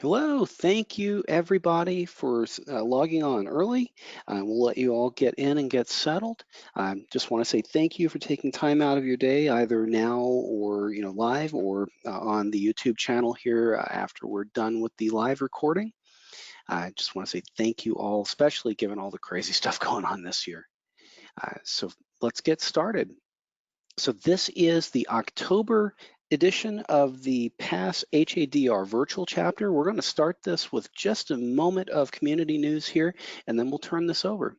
Hello, thank you everybody for logging on early. We'll let you all get in and get settled. Just want to say thank you for taking time out of your day, either now or live or on the YouTube channel here after we're done with the live recording. I just want to say thank you all, especially given all the crazy stuff going on this year. So let's get started. So this is the October edition of the PASS HADR virtual chapter. We're going to start this with just a moment of community news here, and then we'll turn this over.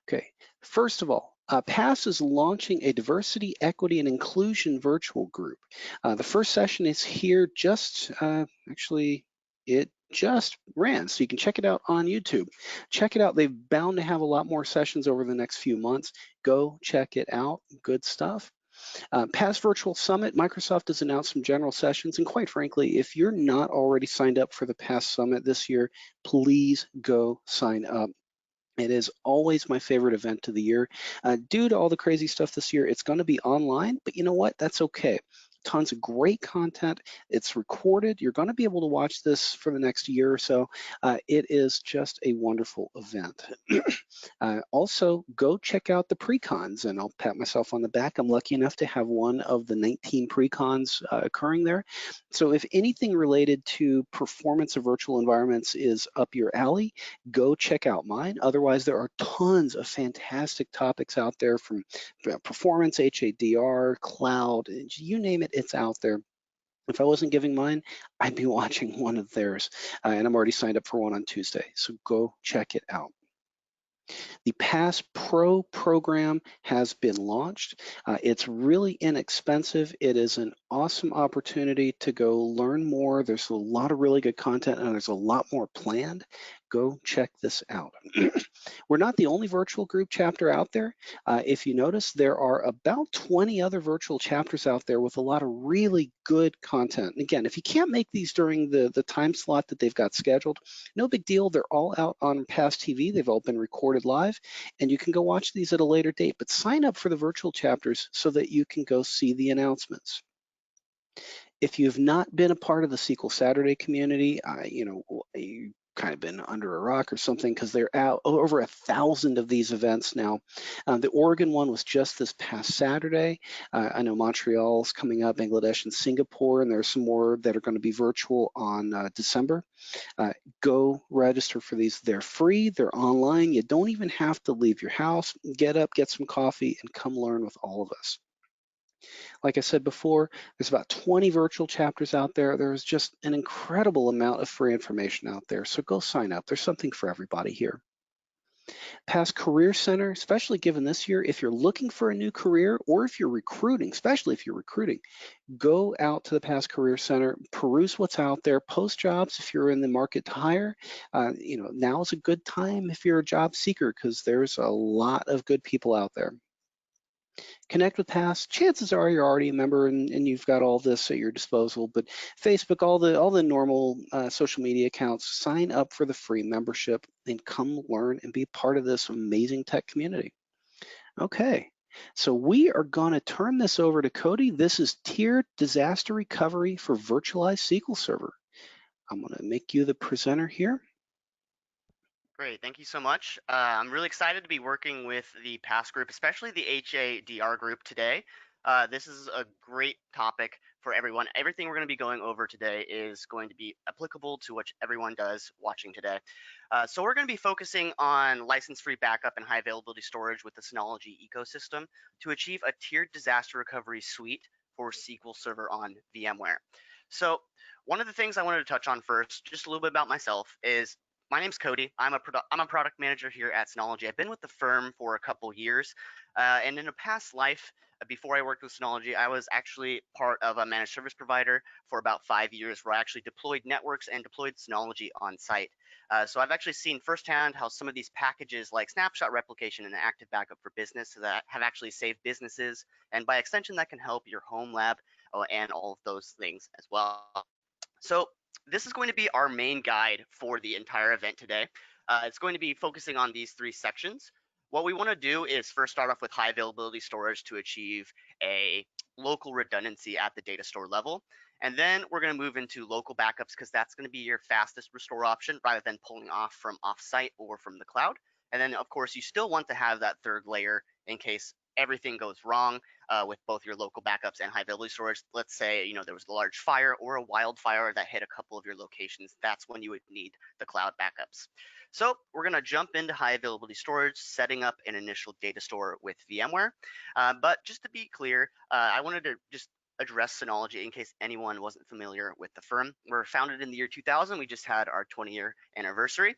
Okay, first of all, PASS is launching a diversity, equity, and inclusion virtual group. The first session is here it just ran, so you can check it out on YouTube. Check it out. They're bound to have a lot more sessions over the next few months. Go check it out. Good stuff. PASS Virtual Summit, Microsoft has announced some general sessions, and quite frankly, if you're not already signed up for the PASS Summit this year, please go sign up. It is always my favorite event of the year. Due to all the crazy stuff this year, it's going to be online, but you know what? That's okay. Tons of great content. It's recorded. You're going to be able to watch this for the next year or so. It is just a wonderful event. Also, go check out the pre-cons, and I'll pat myself on the back. I'm lucky enough to have one of the 19 pre-cons occurring there. So if anything related to performance of virtual environments is up your alley, go check out mine. Otherwise, there are tons of fantastic topics out there from performance, HADR, cloud, you name it, it's out there. If I wasn't giving mine, I'd be watching one of theirs. And I'm already signed up for one on Tuesday, so go check it out. The PASS Pro program has been launched. It's really inexpensive. It is an awesome opportunity to go learn more. There's a lot of really good content, and there's a lot more planned. Go check this out. We're not the only virtual group chapter out there. If you notice, there are about 20 other virtual chapters out there with a lot of really good content. And again, if you can't make these during the time slot that they've got scheduled, no big deal. They're all out on PASS TV. They've all been recorded live, and you can go watch these at a later date. But sign up for the virtual chapters so that you can go see the announcements. If you've not been a part of the SQL Saturday community, you kind of been under a rock or something, because they're out over 1,000 of these events now. The Oregon one was just this past Saturday. I know Montreal's coming up, Bangladesh and Singapore, and there's some more that are going to be virtual on December. Go register for these. They're free, they're online. You don't even have to leave your house. Get up, get some coffee, and come learn with all of us. Like I said before, there's about 20 virtual chapters out there. There's just an incredible amount of free information out there. So go sign up. There's something for everybody here. PASS Career Center, especially given this year, if you're looking for a new career or if you're recruiting, especially if you're recruiting, go out to the PASS Career Center, peruse what's out there, post jobs if you're in the market to hire. Now is a good time if you're a job seeker, because there's a lot of good people out there. Connect with PASS. Chances are you're already a member and you've got all this at your disposal, but Facebook, all the normal social media accounts, sign up for the free membership and come learn and be part of this amazing tech community. Okay, so we are gonna turn this over to Cody. This is tiered disaster recovery for virtualized SQL Server. I'm gonna make you the presenter here. Great, thank you so much. I'm really excited to be working with the PASS group, especially the HADR group today. This is a great topic for everyone. Everything we're going to be going over today is going to be applicable to what everyone does watching today. So we're going to be focusing on license-free backup and high availability storage with the Synology ecosystem to achieve a tiered disaster recovery suite for SQL Server on VMware. So one of the things I wanted to touch on first, just a little bit about myself, is my name's Cody. I'm a product manager here at Synology. I've been with the firm for a couple years, and in a past life, before I worked with Synology, I was actually part of a managed service provider for about 5 years, where I actually deployed networks and deployed Synology on site. So I've actually seen firsthand how some of these packages like snapshot replication and active backup for business that have actually saved businesses, and by extension, that can help your home lab and all of those things as well. So this is going to be our main guide for the entire event today. It's going to be focusing on these three sections. What we want to do is first start off with high availability storage to achieve a local redundancy at the data store level. And then we're going to move into local backups because that's going to be your fastest restore option rather than pulling off from offsite or from the cloud. And then, of course, you still want to have that third layer in case everything goes wrong with both your local backups and high availability storage. Let's say there was a large fire or a wildfire that hit a couple of your locations. That's when you would need the cloud backups. So we're going to jump into high availability storage, setting up an initial data store with VMware. But just to be clear, I wanted to just address Synology in case anyone wasn't familiar with the firm. We're founded in the year 2000. We just had our 20-year anniversary.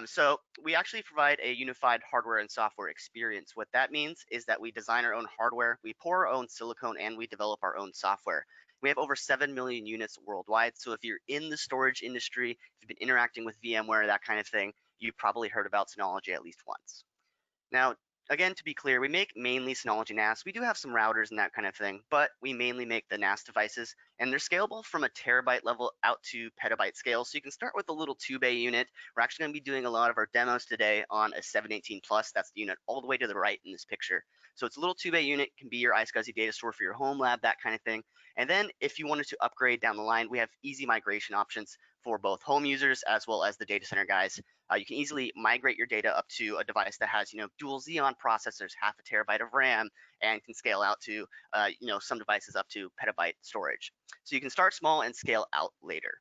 So we actually provide a unified hardware and software experience. What that means is that we design our own hardware, we pour our own silicone, and we develop our own software. We have over 7 million units worldwide. So if you're in the storage industry, if you've been interacting with VMware, that kind of thing, you've probably heard about Synology at least once. Now, again, to be clear, we make mainly Synology NAS. We do have some routers and that kind of thing, but we mainly make the NAS devices, and they're scalable from a terabyte level out to petabyte scale. So you can start with a little 2-bay unit. We're actually going to be doing a lot of our demos today on a 718 Plus. That's the unit all the way to the right in this picture. So it's a little 2-bay unit, can be your iSCSI data store for your home lab, that kind of thing. And then if you wanted to upgrade down the line, we have easy migration options for both home users as well as the data center guys. You can easily migrate your data up to a device that has, dual Xeon processors, half a terabyte of RAM, and can scale out to, some devices up to petabyte storage. So you can start small and scale out later.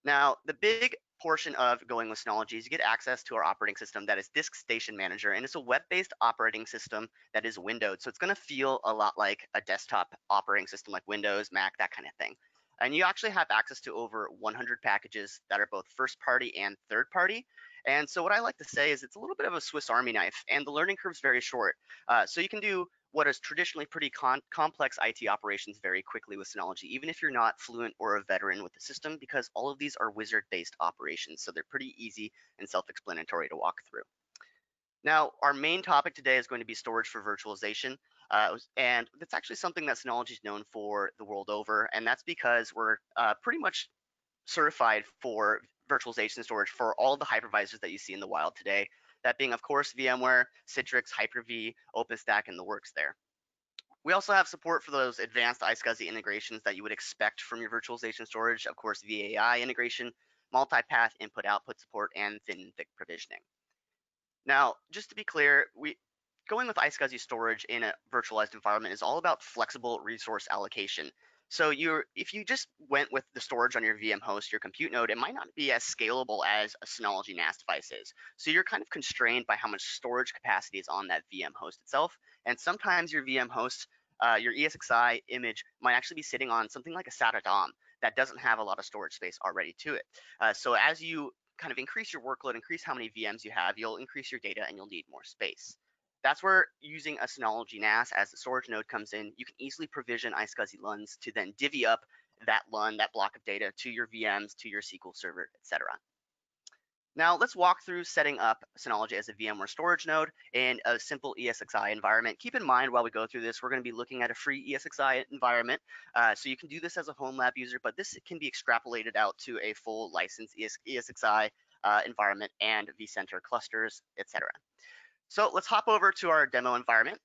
Now, the big portion of going with Synology is you get access to our operating system that is Disk Station Manager, and it's a web-based operating system that is windowed. So it's going to feel a lot like a desktop operating system like Windows, Mac, that kind of thing. And you actually have access to over 100 packages that are both first party and third party. And so what I like to say is it's a little bit of a Swiss Army knife, and the learning curve is very short. So you can do what is traditionally pretty complex IT operations very quickly with Synology, even if you're not fluent or a veteran with the system, because all of these are wizard-based operations, so they're pretty easy and self-explanatory to walk through. Now, our main topic today is going to be storage for virtualization, and that's actually something that Synology is known for the world over, and that's because we're pretty much certified for virtualization storage for all the hypervisors that you see in the wild today. That being, of course, VMware, Citrix, Hyper-V, OpenStack, and the works there. We also have support for those advanced iSCSI integrations that you would expect from your virtualization storage. Of course, VAI integration, multipath input-output support, and thin and thick provisioning. Now, just to be clear, going with iSCSI storage in a virtualized environment is all about flexible resource allocation. So if you just went with the storage on your VM host, your compute node, it might not be as scalable as a Synology NAS device is. So you're kind of constrained by how much storage capacity is on that VM host itself. And sometimes your VM host, your ESXi image might actually be sitting on something like a SATA DOM that doesn't have a lot of storage space already to it. So as you kind of increase your workload, increase how many VMs you have, you'll increase your data and you'll need more space. That's where using a Synology NAS as the storage node comes in. You can easily provision iSCSI LUNs to then divvy up that LUN, that block of data, to your VMs, to your SQL Server, etc. Now let's walk through setting up Synology as a VMware storage node in a simple ESXi environment. Keep in mind while we go through this, we're going to be looking at a free ESXi environment. So you can do this as a home lab user, but this can be extrapolated out to a full licensed ESXi environment and vCenter clusters, etc. So let's hop over to our demo environment,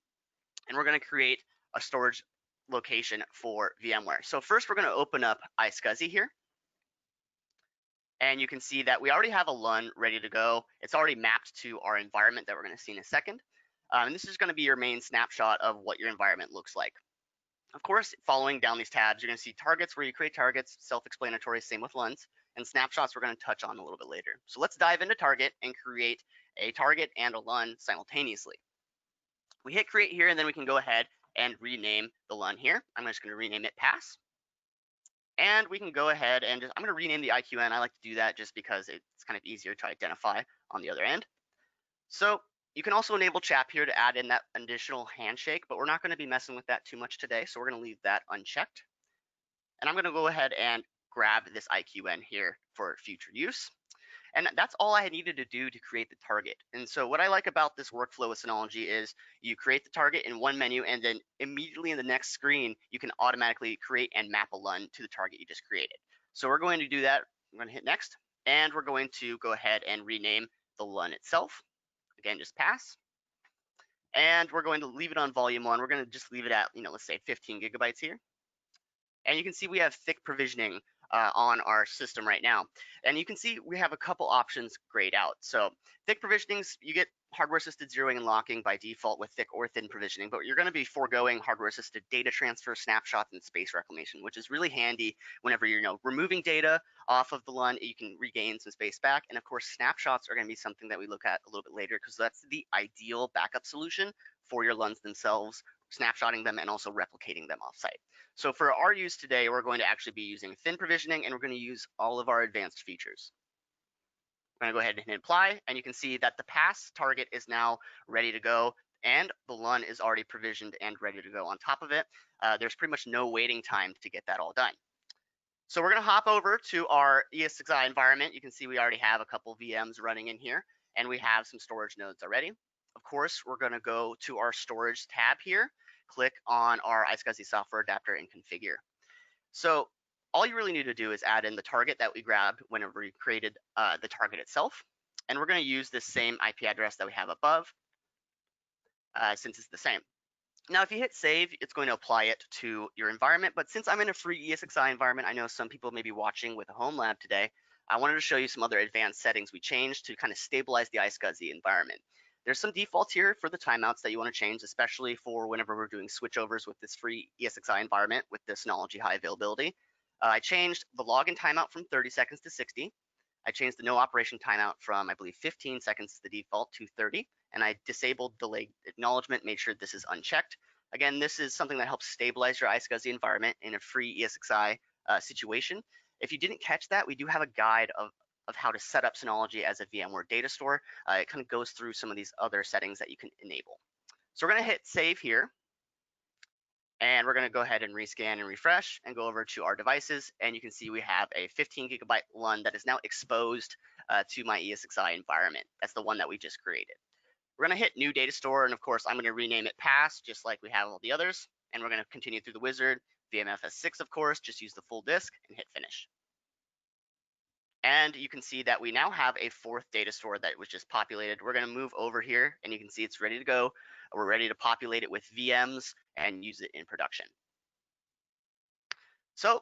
and we're going to create a storage location for VMware. So first, we're going to open up iSCSI here. And you can see that we already have a LUN ready to go. It's already mapped to our environment that we're going to see in a second. And this is going to be your main snapshot of what your environment looks like. Of course, following down these tabs, you're going to see targets where you create targets, self-explanatory, same with LUNs, and snapshots we're going to touch on a little bit later. So let's dive into target and create a target and a LUN simultaneously. We hit create here, and then we can go ahead and rename the LUN here. I'm just going to rename it pass. And we can go ahead and I'm going to rename the IQN. I like to do that just because it's kind of easier to identify on the other end. So you can also enable CHAP here to add in that additional handshake, but we're not going to be messing with that too much today. So we're going to leave that unchecked. And I'm going to go ahead and grab this IQN here for future use. And that's all I needed to do to create the target. And so what I like about this workflow with Synology is you create the target in one menu, and then immediately in the next screen, you can automatically create and map a LUN to the target you just created. So we're going to do that. I'm going to hit next, and we're going to go ahead and rename the LUN itself. Again, just pass. And we're going to leave it on volume 1. We're going to just leave it at, let's say 15 gigabytes here. And you can see we have thick provisioning on our system right now. And you can see we have a couple options grayed out. So thick provisionings, you get hardware assisted zeroing and locking by default with thick or thin provisioning, but you're going to be foregoing hardware assisted data transfer, snapshots, and space reclamation, which is really handy whenever you're removing data off of the LUN. You can regain some space back. And of course, snapshots are going to be something that we look at a little bit later, because that's the ideal backup solution for your LUNs themselves, snapshotting them and also replicating them offsite. So for our use today, we're going to actually be using thin provisioning, and we're going to use all of our advanced features. I'm going to go ahead and hit apply, and you can see that the pass target is now ready to go, and the LUN is already provisioned and ready to go on top of it. There's pretty much no waiting time to get that all done. So we're going to hop over to our iSCSI environment. You can see we already have a couple VMs running in here, and we have some storage nodes already. Of course, we're going to go to our storage tab here, click on our iSCSI software adapter and configure. So all you really need to do is add in the target that we grabbed whenever we created the target itself. And we're going to use this same IP address that we have above, since it's the same. Now, if you hit save, it's going to apply it to your environment. But since I'm in a free iSCSI environment, I know some people may be watching with a homelab today. I wanted to show you some other advanced settings we changed to kind of stabilize the iSCSI environment. There's some defaults here for the timeouts that you want to change, especially for whenever we're doing switchovers with this free iSCSI environment with the Synology high availability. I changed the login timeout from 30 seconds to 60. I changed the no operation timeout from, I believe, 15 seconds to the default to 30. And I disabled delay acknowledgement, made sure this is unchecked. Again, this is something that helps stabilize your iSCSI environment in a free iSCSI situation. If you didn't catch that, we do have a guide of how to set up Synology as a VMware data store. It kind of goes through some of these other settings that you can enable. So we're going to hit save here. And we're going to go ahead and rescan and refresh and go over to our devices. And you can see we have a 15 gigabyte LUN that is now exposed to my iSCSI environment. That's the one that we just created. We're going to hit new data store. And of course, I'm going to rename it pass, just like we have all the others. And we're going to continue through the wizard. VMFS6, of course, just use the full disk and hit finish. And you can see that we now have a fourth data store that was just populated. We're going to move over here, and you can see it's ready to go. We're ready to populate it with VMs and use it in production. So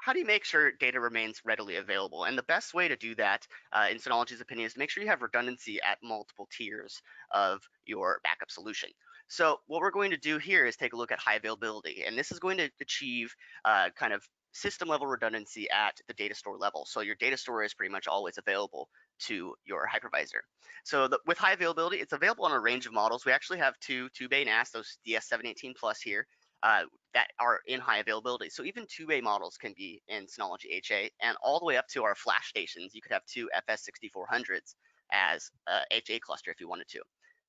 how do you make sure data remains readily available? And the best way to do that, in Synology's opinion, is to make sure you have redundancy at multiple tiers of your backup solution. So what we're going to do here is take a look at high availability, and this is going to achieve kind of system level redundancy at the data store level. So your data store is pretty much always available to your hypervisor. So with high availability, it's available on a range of models. We actually have two bay NAS, those DS718 Plus here, that are in high availability. So even 2-bay models can be in Synology HA, and all the way up to our flash stations. You could have two FS6400s as a HA cluster if you wanted to.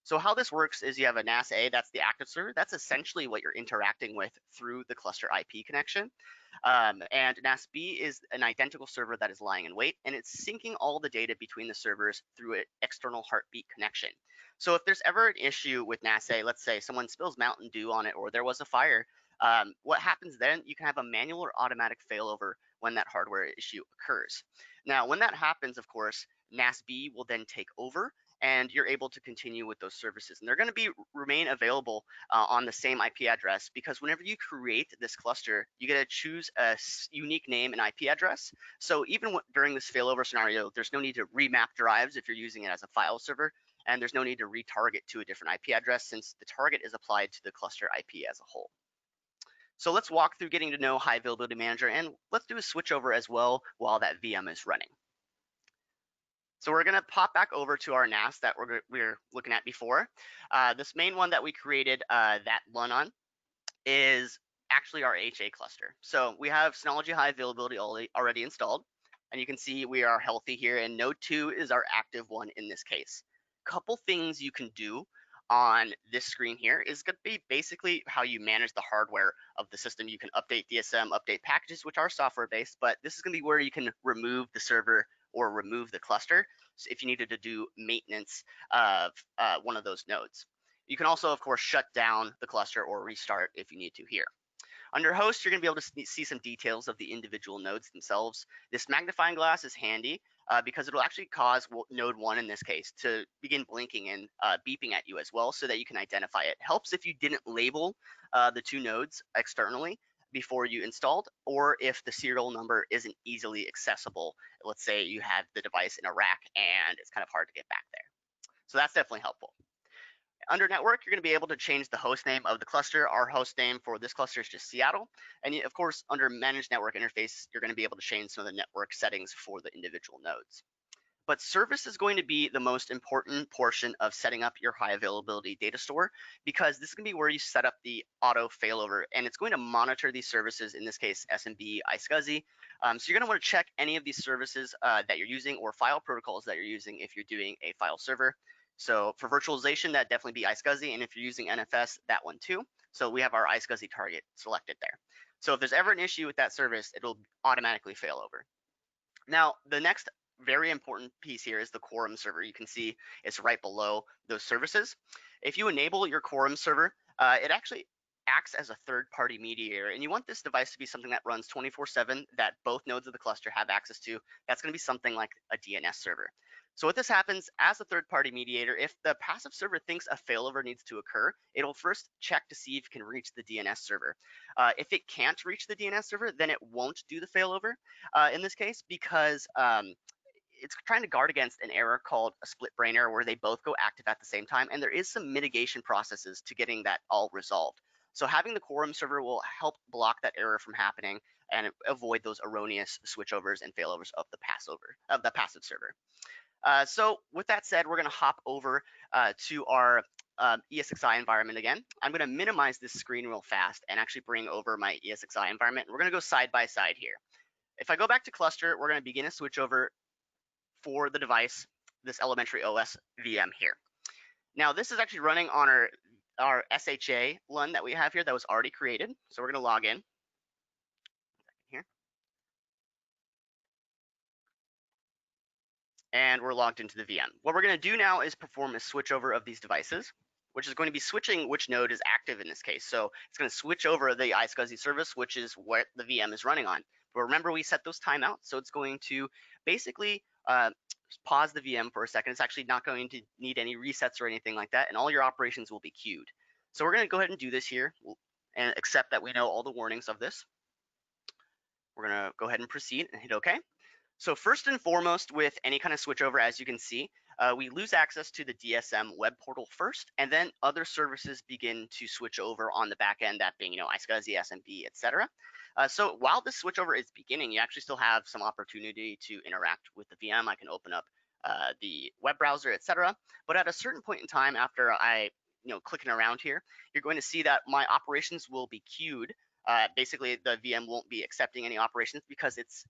So how this works is you have a NAS A, that's the active server. That's essentially what you're interacting with through the cluster IP connection. And NAS B is an identical server that is lying in wait, and it's syncing all the data between the servers through an external heartbeat connection. So if there's ever an issue with NAS A, let's say someone spills Mountain Dew on it or there was a fire, what happens then, you can have a manual or automatic failover when that hardware issue occurs. Now, when that happens, of course, NAS B will then take over, and you're able to continue with those services. And they're going to remain available on the same IP address, because whenever you create this cluster, you get to choose a unique name and IP address. So even during this failover scenario, there's no need to remap drives if you're using it as a file server, and there's no need to retarget to a different IP address, since the target is applied to the cluster IP as a whole. So let's walk through getting to know High Availability Manager, and let's do a switchover as well while that VM is running. So we're going to pop back over to our NAS that we're looking at before. This main one that we created that LUN on is actually our HA cluster. So we have Synology High Availability already installed, and you can see we are healthy here, and node 2 is our active one in this case. Couple things you can do on this screen here is going to be basically how you manage the hardware of the system. You can update DSM, update packages, which are software-based, but this is going to be where you can remove the server or remove the cluster if you needed to do maintenance of one of those nodes. You can also, of course, shut down the cluster or restart if you need to here. Under host, you're going to be able to see some details of the individual nodes themselves. This magnifying glass is handy because it'll actually cause node 1 in this case to begin blinking and beeping at you as well, so that you can identify it. Helps if you didn't label the 2 nodes externally before you installed, or if the serial number isn't easily accessible. Let's say you have the device in a rack and it's kind of hard to get back there. So that's definitely helpful. Under network, you're going to be able to change the host name of the cluster. Our host name for this cluster is just Seattle. And of course, under managed network interface, you're going to be able to change some of the network settings for the individual nodes. But service is going to be the most important portion of setting up your high availability data store, because this is going to be where you set up the auto failover, and it's going to monitor these services, in this case SMB, iSCSI. So you're going to want to check any of these services that you're using, or file protocols that you're using if you're doing a file server. So for virtualization, that definitely be iSCSI, and if you're using NFS, that one too. So we have our iSCSI target selected there. So if there's ever an issue with that service, it'll automatically fail over. Now, the next very important piece here is the quorum server. You can see it's right below those services. If you enable your quorum server, it actually acts as a third-party mediator, and you want this device to be something that runs 24/7, that both nodes of the cluster have access to. That's going to be something like a DNS server. So what this happens as a third-party mediator, if the passive server thinks a failover needs to occur, it'll first check to see if it can reach the DNS server. If it can't reach the DNS server, then it won't do the failover in this case, because it's trying to guard against an error called a split brain error, where they both go active at the same time, and there is some mitigation processes to getting that all resolved. So having the quorum server will help block that error from happening and avoid those erroneous switchovers and failovers of the passive server. So with that said, we're going to hop over to our ESXi environment again. I'm going to minimize this screen real fast and actually bring over my ESXi environment. We're going to go side by side here. If I go back to cluster, we're going to begin a switchover for the device, this elementary OS VM here. Now this is actually running on our SHA LUN that we have here that was already created. So we're going to log in here. And we're logged into the VM. What we're going to do now is perform a switchover of these devices, which is going to be switching which node is active in this case. So it's going to switch over the iSCSI service, which is what the VM is running on. But remember, we set those timeouts, so it's going to basically pause the VM for a second. It's actually not going to need any resets or anything like that, and all your operations will be queued. So we're going to go ahead and do this here and accept that we know all the warnings of this. We're going to go ahead and proceed and hit OK. So first and foremost, with any kind of switchover, as you can see, we lose access to the DSM web portal first, and then other services begin to switch over on the back end, that being, iSCSI, SMB, etc. So while this switchover is beginning, you actually still have some opportunity to interact with the VM. I can open up the web browser, etc. But at a certain point in time, after I, clicking around here, you're going to see that my operations will be queued. Basically, the VM won't be accepting any operations because it's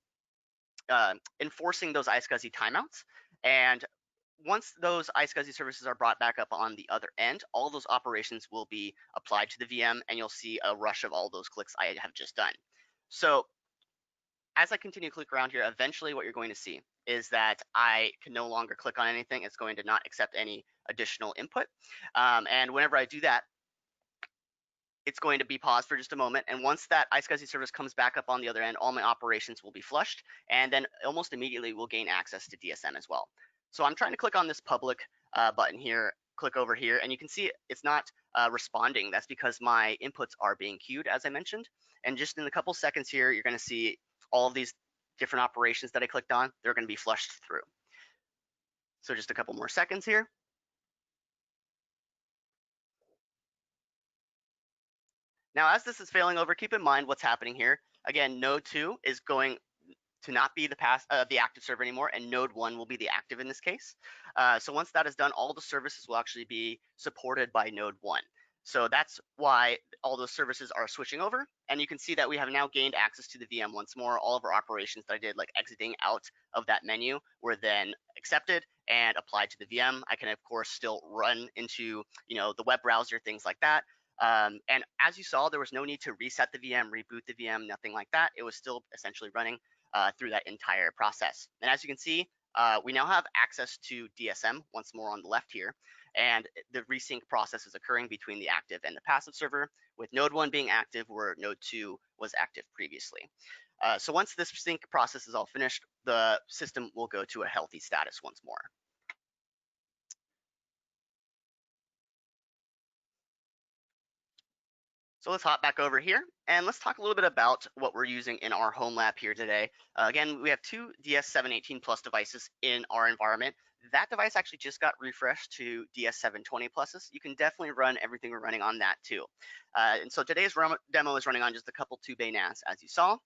enforcing those iSCSI timeouts. And once those iSCSI services are brought back up on the other end, all those operations will be applied to the VM, and you'll see a rush of all those clicks I have just done. So as I continue to click around here, eventually what you're going to see is that I can no longer click on anything. It's going to not accept any additional input. And whenever I do that, it's going to be paused for just a moment. And once that iSCSI service comes back up on the other end, all my operations will be flushed, and then almost immediately we'll gain access to DSM as well. So I'm trying to click on this public button here, click over here, and you can see it's not responding. That's because my inputs are being queued, as I mentioned. And just in a couple seconds here, you're going to see all of these different operations that I clicked on. They're going to be flushed through. So just a couple more seconds here. Now, as this is failing over, keep in mind what's happening here. Again, node 2 is going to not be the active server anymore, and node 1 will be the active in this case. So once that is done, all the services will actually be supported by node 1. So that's why all those services are switching over. And you can see that we have now gained access to the VM once more. All of our operations that I did, like exiting out of that menu, were then accepted and applied to the VM. I can, of course, still run into the web browser, things like that. And as you saw, there was no need to reset the VM, reboot the VM, nothing like that. It was still essentially running through that entire process. And as you can see, we now have access to DSM once more on the left here, and the resync process is occurring between the active and the passive server, with node 1 being active where node 2 was active previously. So once this sync process is all finished, the system will go to a healthy status once more. So let's hop back over here and let's talk a little bit about what we're using in our home lab here today. Again, we have two DS718 Plus devices in our environment. That device actually just got refreshed to DS720 Pluses. You can definitely run everything we're running on that too. And so today's demo is running on just a couple 2-bay NAS, as you saw.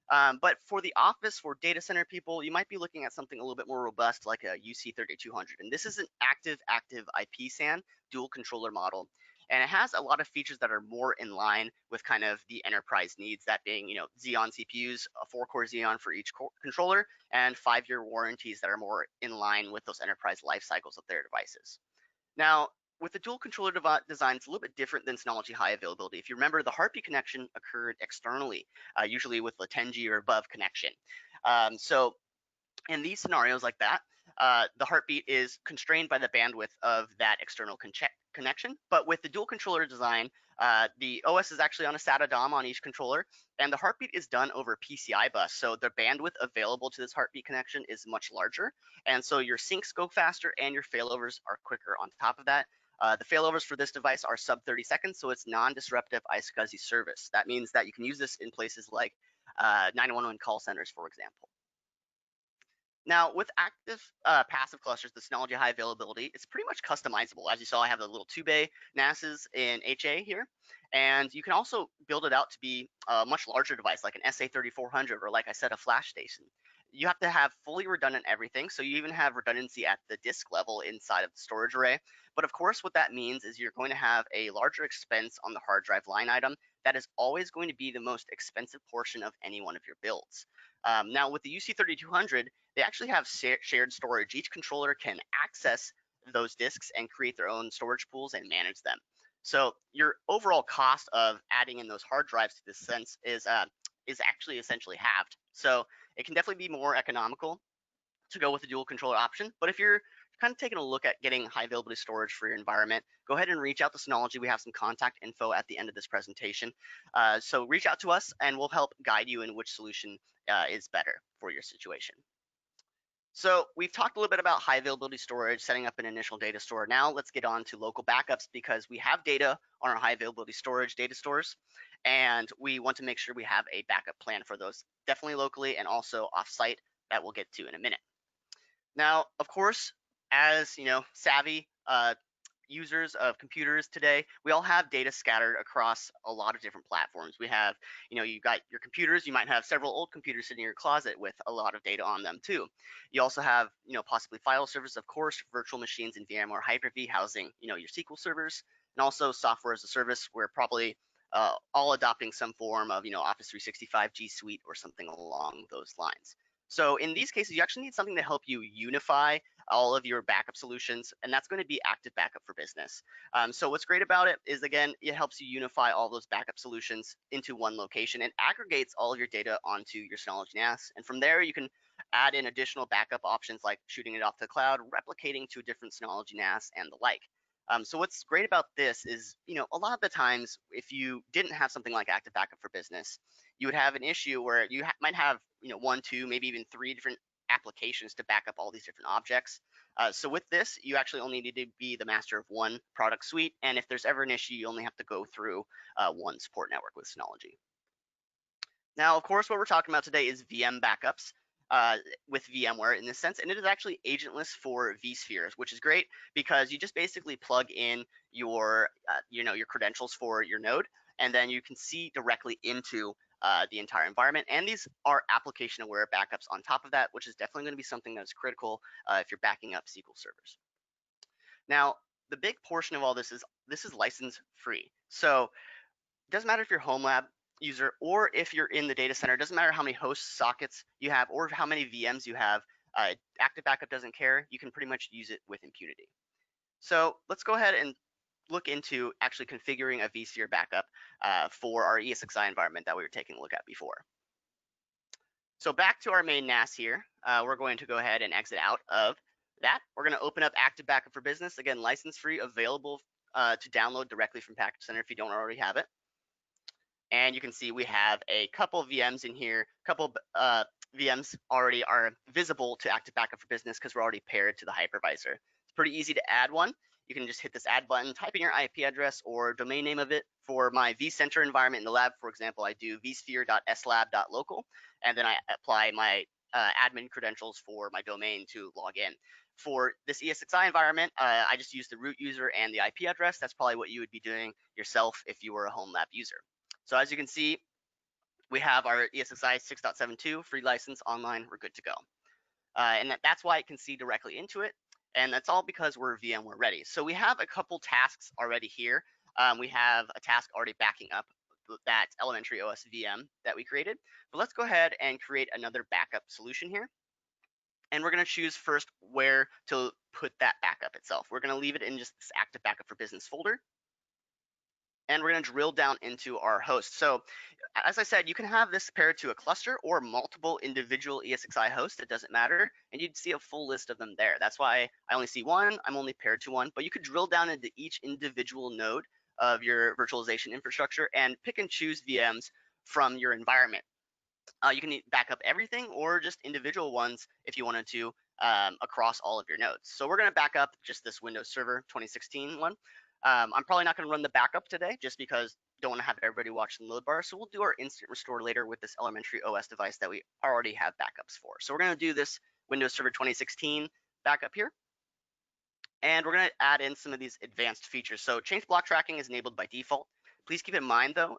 But for the office, for data center people, you might be looking at something a little bit more robust like a UC3200. And this is an active IP SAN dual controller model. And it has a lot of features that are more in line with kind of the enterprise needs, that being, Xeon CPUs, a 4-core Xeon for each controller, and 5-year warranties that are more in line with those enterprise life cycles of their devices. Now, with the dual controller design, it's a little bit different than Synology High Availability. If you remember, the heartbeat connection occurred externally, usually with a 10G or above connection. So in these scenarios like that, the heartbeat is constrained by the bandwidth of that external connection. But with the dual controller design, the OS is actually on a SATA DOM on each controller, and the heartbeat is done over PCI bus. So the bandwidth available to this heartbeat connection is much larger. And so your syncs go faster and your failovers are quicker on top of that. The failovers for this device are sub 30 seconds, so it's non-disruptive iSCSI service. That means that you can use this in places like 911 call centers, for example. Now, with active passive clusters, the Synology High Availability, it's pretty much customizable. As you saw, I have the little 2-bay NASs in HA here, and you can also build it out to be a much larger device, like an SA3400, or like I said, a flash station. You have to have fully redundant everything, so you even have redundancy at the disk level inside of the storage array. But of course, what that means is you're going to have a larger expense on the hard drive line item. That is always going to be the most expensive portion of any one of your builds. Now, with the UC3200, they actually have shared storage. Each controller can access those disks and create their own storage pools and manage them. So your overall cost of adding in those hard drives to this sense is actually essentially halved. So it can definitely be more economical to go with the dual controller option. But if you're kind of taking a look at getting high availability storage for your environment, go ahead and reach out to Synology. We have some contact info at the end of this presentation. So reach out to us and we'll help guide you in which solution is better for your situation. So we've talked a little bit about high availability storage, setting up an initial data store. Now let's get on to local backups, because we have data on our high availability storage data stores, and we want to make sure we have a backup plan for those, definitely locally and also offsite, that we'll get to in a minute. Now, of course, as savvy users of computers today, we all have data scattered across a lot of different platforms. We have, you got your computers, you might have several old computers sitting in your closet with a lot of data on them too. You also have, possibly file servers, of course, virtual machines in VMware Hyper-V housing, your SQL servers, and also software as a service. We're probably all adopting some form of, Office 365 G Suite or something along those lines. So in these cases, you actually need something to help you unify all of your backup solutions, and that's going to be Active Backup for Business. So what's great about it is, again, it helps you unify all those backup solutions into one location and aggregates all of your data onto your Synology NAS. And from there, you can add in additional backup options like shooting it off to the cloud, replicating to a different Synology NAS, and the like. So what's great about this is, a lot of the times, if you didn't have something like Active Backup for Business, you would have an issue where you might have, 1, 2, maybe even 3 different applications to back up all these different objects. So with this, you actually only need to be the master of one product suite, and if there's ever an issue, you only have to go through one support network with Synology. Now, of course, what we're talking about today is VM backups with VMware in this sense, and it is actually agentless for vSpheres, which is great because you just basically plug in your, your credentials for your node, and then you can see directly into the entire environment. And these are application-aware backups on top of that, which is definitely going to be something that's critical if you're backing up SQL servers. Now, the big portion of all this is license free. So it doesn't matter if you're home lab user or if you're in the data center. It doesn't matter how many host sockets you have or how many VMs you have. Active Backup doesn't care. You can pretty much use it with impunity. So let's go ahead and look into actually configuring a vSphere backup for our eSCSI environment that we were taking a look at before. So back to our main NAS here, we're going to go ahead and exit out of that. We're going to open up Active Backup for Business, again, license free, available to download directly from Package Center if you don't already have it. And you can see we have a couple VMs in here, a couple VMs already are visible to Active Backup for Business because we're already paired to the hypervisor. It's pretty easy to add one. You can just hit this add button, type in your IP address or domain name of it. For my vCenter environment in the lab, for example, I do vSphere.slab.local, and then I apply my admin credentials for my domain to log in. For this ESXi environment, I just use the root user and the IP address. That's probably what you would be doing yourself if you were a home lab user. So as you can see, we have our ESXi 6.72 free license online. We're good to go. And that's why it can see directly into it. And that's all because we're VMware ready. So we have a couple tasks already here. We have a task already backing up that elementary OS VM that we created. But let's go ahead and create another backup solution here. And we're going to choose first where to put that backup itself. We're going to leave it in just this Active Backup for Business folder. And we're going to drill down into our host. So as I said, you can have this paired to a cluster or multiple individual ESXi hosts. It doesn't matter. And you'd see a full list of them there. That's why I only see one. I'm only paired to one. But you could drill down into each individual node of your virtualization infrastructure and pick and choose VMs from your environment. You can back up everything or just individual ones if you wanted to across all of your nodes. So we're going to back up just this Windows Server 2016 one. I'm probably not going to run the backup today just because don't want to have everybody watching the load bar. So we'll do our instant restore later with this elementary OS device that we already have backups for. So we're going to do this Windows Server 2016 backup here. And we're going to add in some of these advanced features. So change block tracking is enabled by default. Please keep in mind though,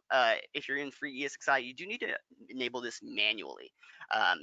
if you're in free ESXi, you do need to enable this manually.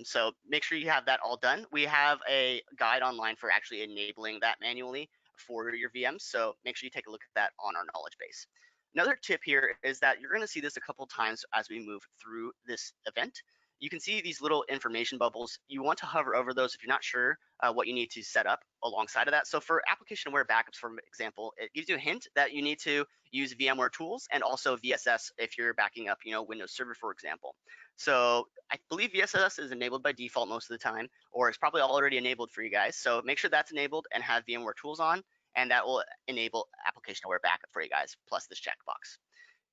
So make sure you have that all done. We have a guide online for actually enabling that manually for your VMs. So make sure you take a look at that on our knowledge base. Another tip here is that you're going to see this a couple times as we move through this event. You can see these little information bubbles. You want to hover over those if you're not sure what you need to set up alongside of that. So for application aware backups, for example, it gives you a hint that you need to use VMware tools and also VSS if you're backing up, Windows Server, for example. So I believe VSS is enabled by default most of the time, or it's probably already enabled for you guys. So make sure that's enabled and have VMware tools on, and that will enable application aware backup for you guys, plus this checkbox.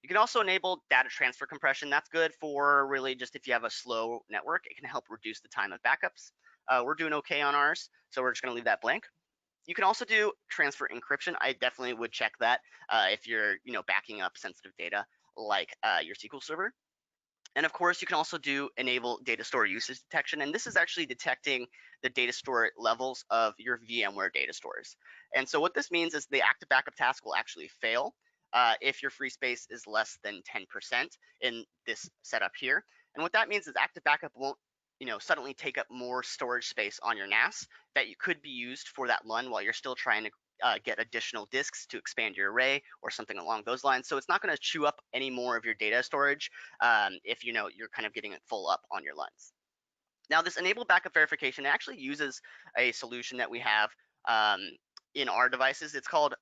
You can also enable data transfer compression. That's good for really just if you have a slow network. It can help reduce the time of backups. We're doing okay on ours, so we're just going to leave that blank. You can also do transfer encryption. I definitely would check that if you're backing up sensitive data like your SQL Server. And of course, you can also enable data store usage detection. And this is actually detecting the data store levels of your VMware data stores. And so what this means is the active backup task will actually fail if your free space is less than 10% in this setup here. And what that means is active backup won't suddenly take up more storage space on your NAS that you could be used for that LUN while you're still trying to get additional disks to expand your array or something along those lines. So it's not going to chew up any more of your data storage if you're kind of getting it full up on your LUNs. Now this enable backup verification actually uses a solution that we have in our devices. It's called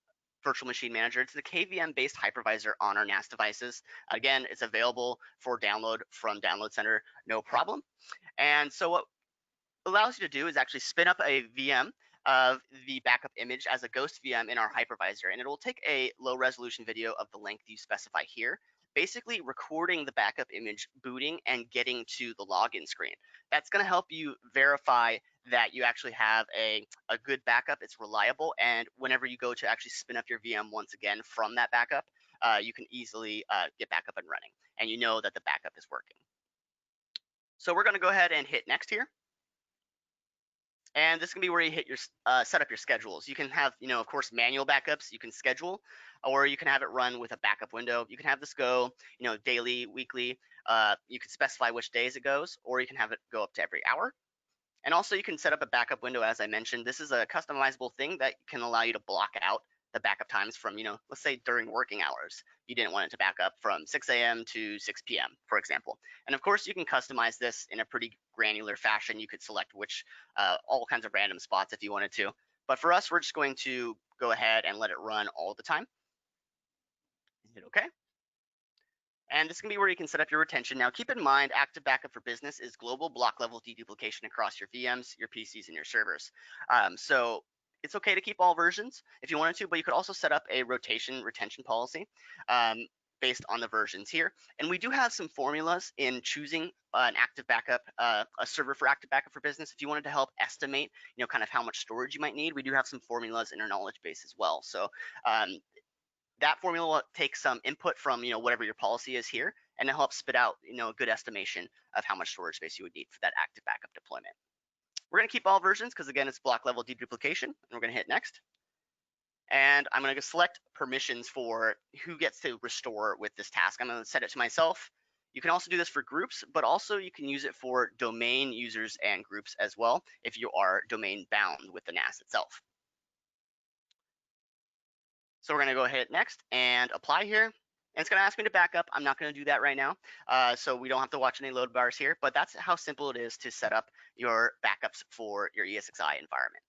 Virtual Machine Manager. It's the KVM based hypervisor on our NAS devices. Again, it's available for download from Download Center, no problem. And so what allows you to do is actually spin up a VM of the backup image as a ghost VM in our hypervisor, and it will take a low resolution video of the length you specify here, basically recording the backup image booting and getting to the login screen. That's going to help you verify that you actually have a good backup, it's reliable, and whenever you go to actually spin up your VM once again from that backup, you can easily get back up and running, and you know that the backup is working. So we're going to go ahead and hit next here. And this can be where you hit your set up your schedules. You can have, of course, manual backups you can schedule, or you can have it run with a backup window. You can have this go, daily, weekly. You can specify which days it goes, or you can have it go up to every hour. And also you can set up a backup window, as I mentioned. This is a customizable thing that can allow you to block out the backup times from, let's say during working hours. You didn't want it to back up from 6 a.m. to 6 p.m., for example. And of course, you can customize this in a pretty granular fashion. You could select which, all kinds of random spots if you wanted to. But for us, we're just going to go ahead and let it run all the time. Hit OK. And this can be where you can set up your retention. Now, keep in mind, Active Backup for Business is global block level deduplication across your VMs, your PCs, and your servers. So it's okay to keep all versions if you wanted to, but you could also set up a rotation retention policy. based on the versions here. And we do have some formulas in choosing an active backup, a server for active backup for business. If you wanted to help estimate, kind of how much storage you might need, we do have some formulas in our knowledge base as well. So that formula will take some input from, whatever your policy is here, and it'll help spit out, a good estimation of how much storage space you would need for that active backup deployment. We're going to keep all versions because, again, it's block level deduplication, and we're going to hit next. And I'm going to select permissions for who gets to restore with this task. I'm going to set it to myself. You can also do this for groups, but also you can use it for domain users and groups as well if you are domain bound with the NAS itself. So we're going to go ahead next and apply here. And it's going to ask me to back up. I'm not going to do that right now, so we don't have to watch any load bars here, but that's how simple it is to set up your backups for your ESXi environment.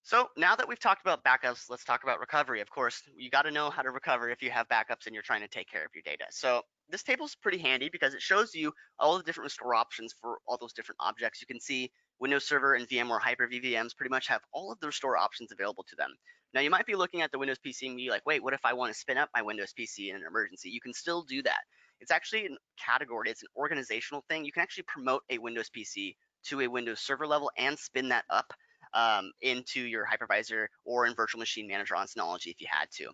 So now that we've talked about backups, let's talk about recovery. Of course, you got to know how to recover if you have backups and you're trying to take care of your data. So this table is pretty handy because it shows you all the different restore options for all those different objects. You can see Windows Server and VMware Hyper-V VMs pretty much have all of the restore options available to them. Now you might be looking at the Windows PC and be like, wait, what if I want to spin up my Windows PC in an emergency? You can still do that. It's actually a category, it's an organizational thing. You can actually promote a Windows PC to a Windows Server level and spin that up into your hypervisor or in Virtual Machine Manager on Synology if you had to.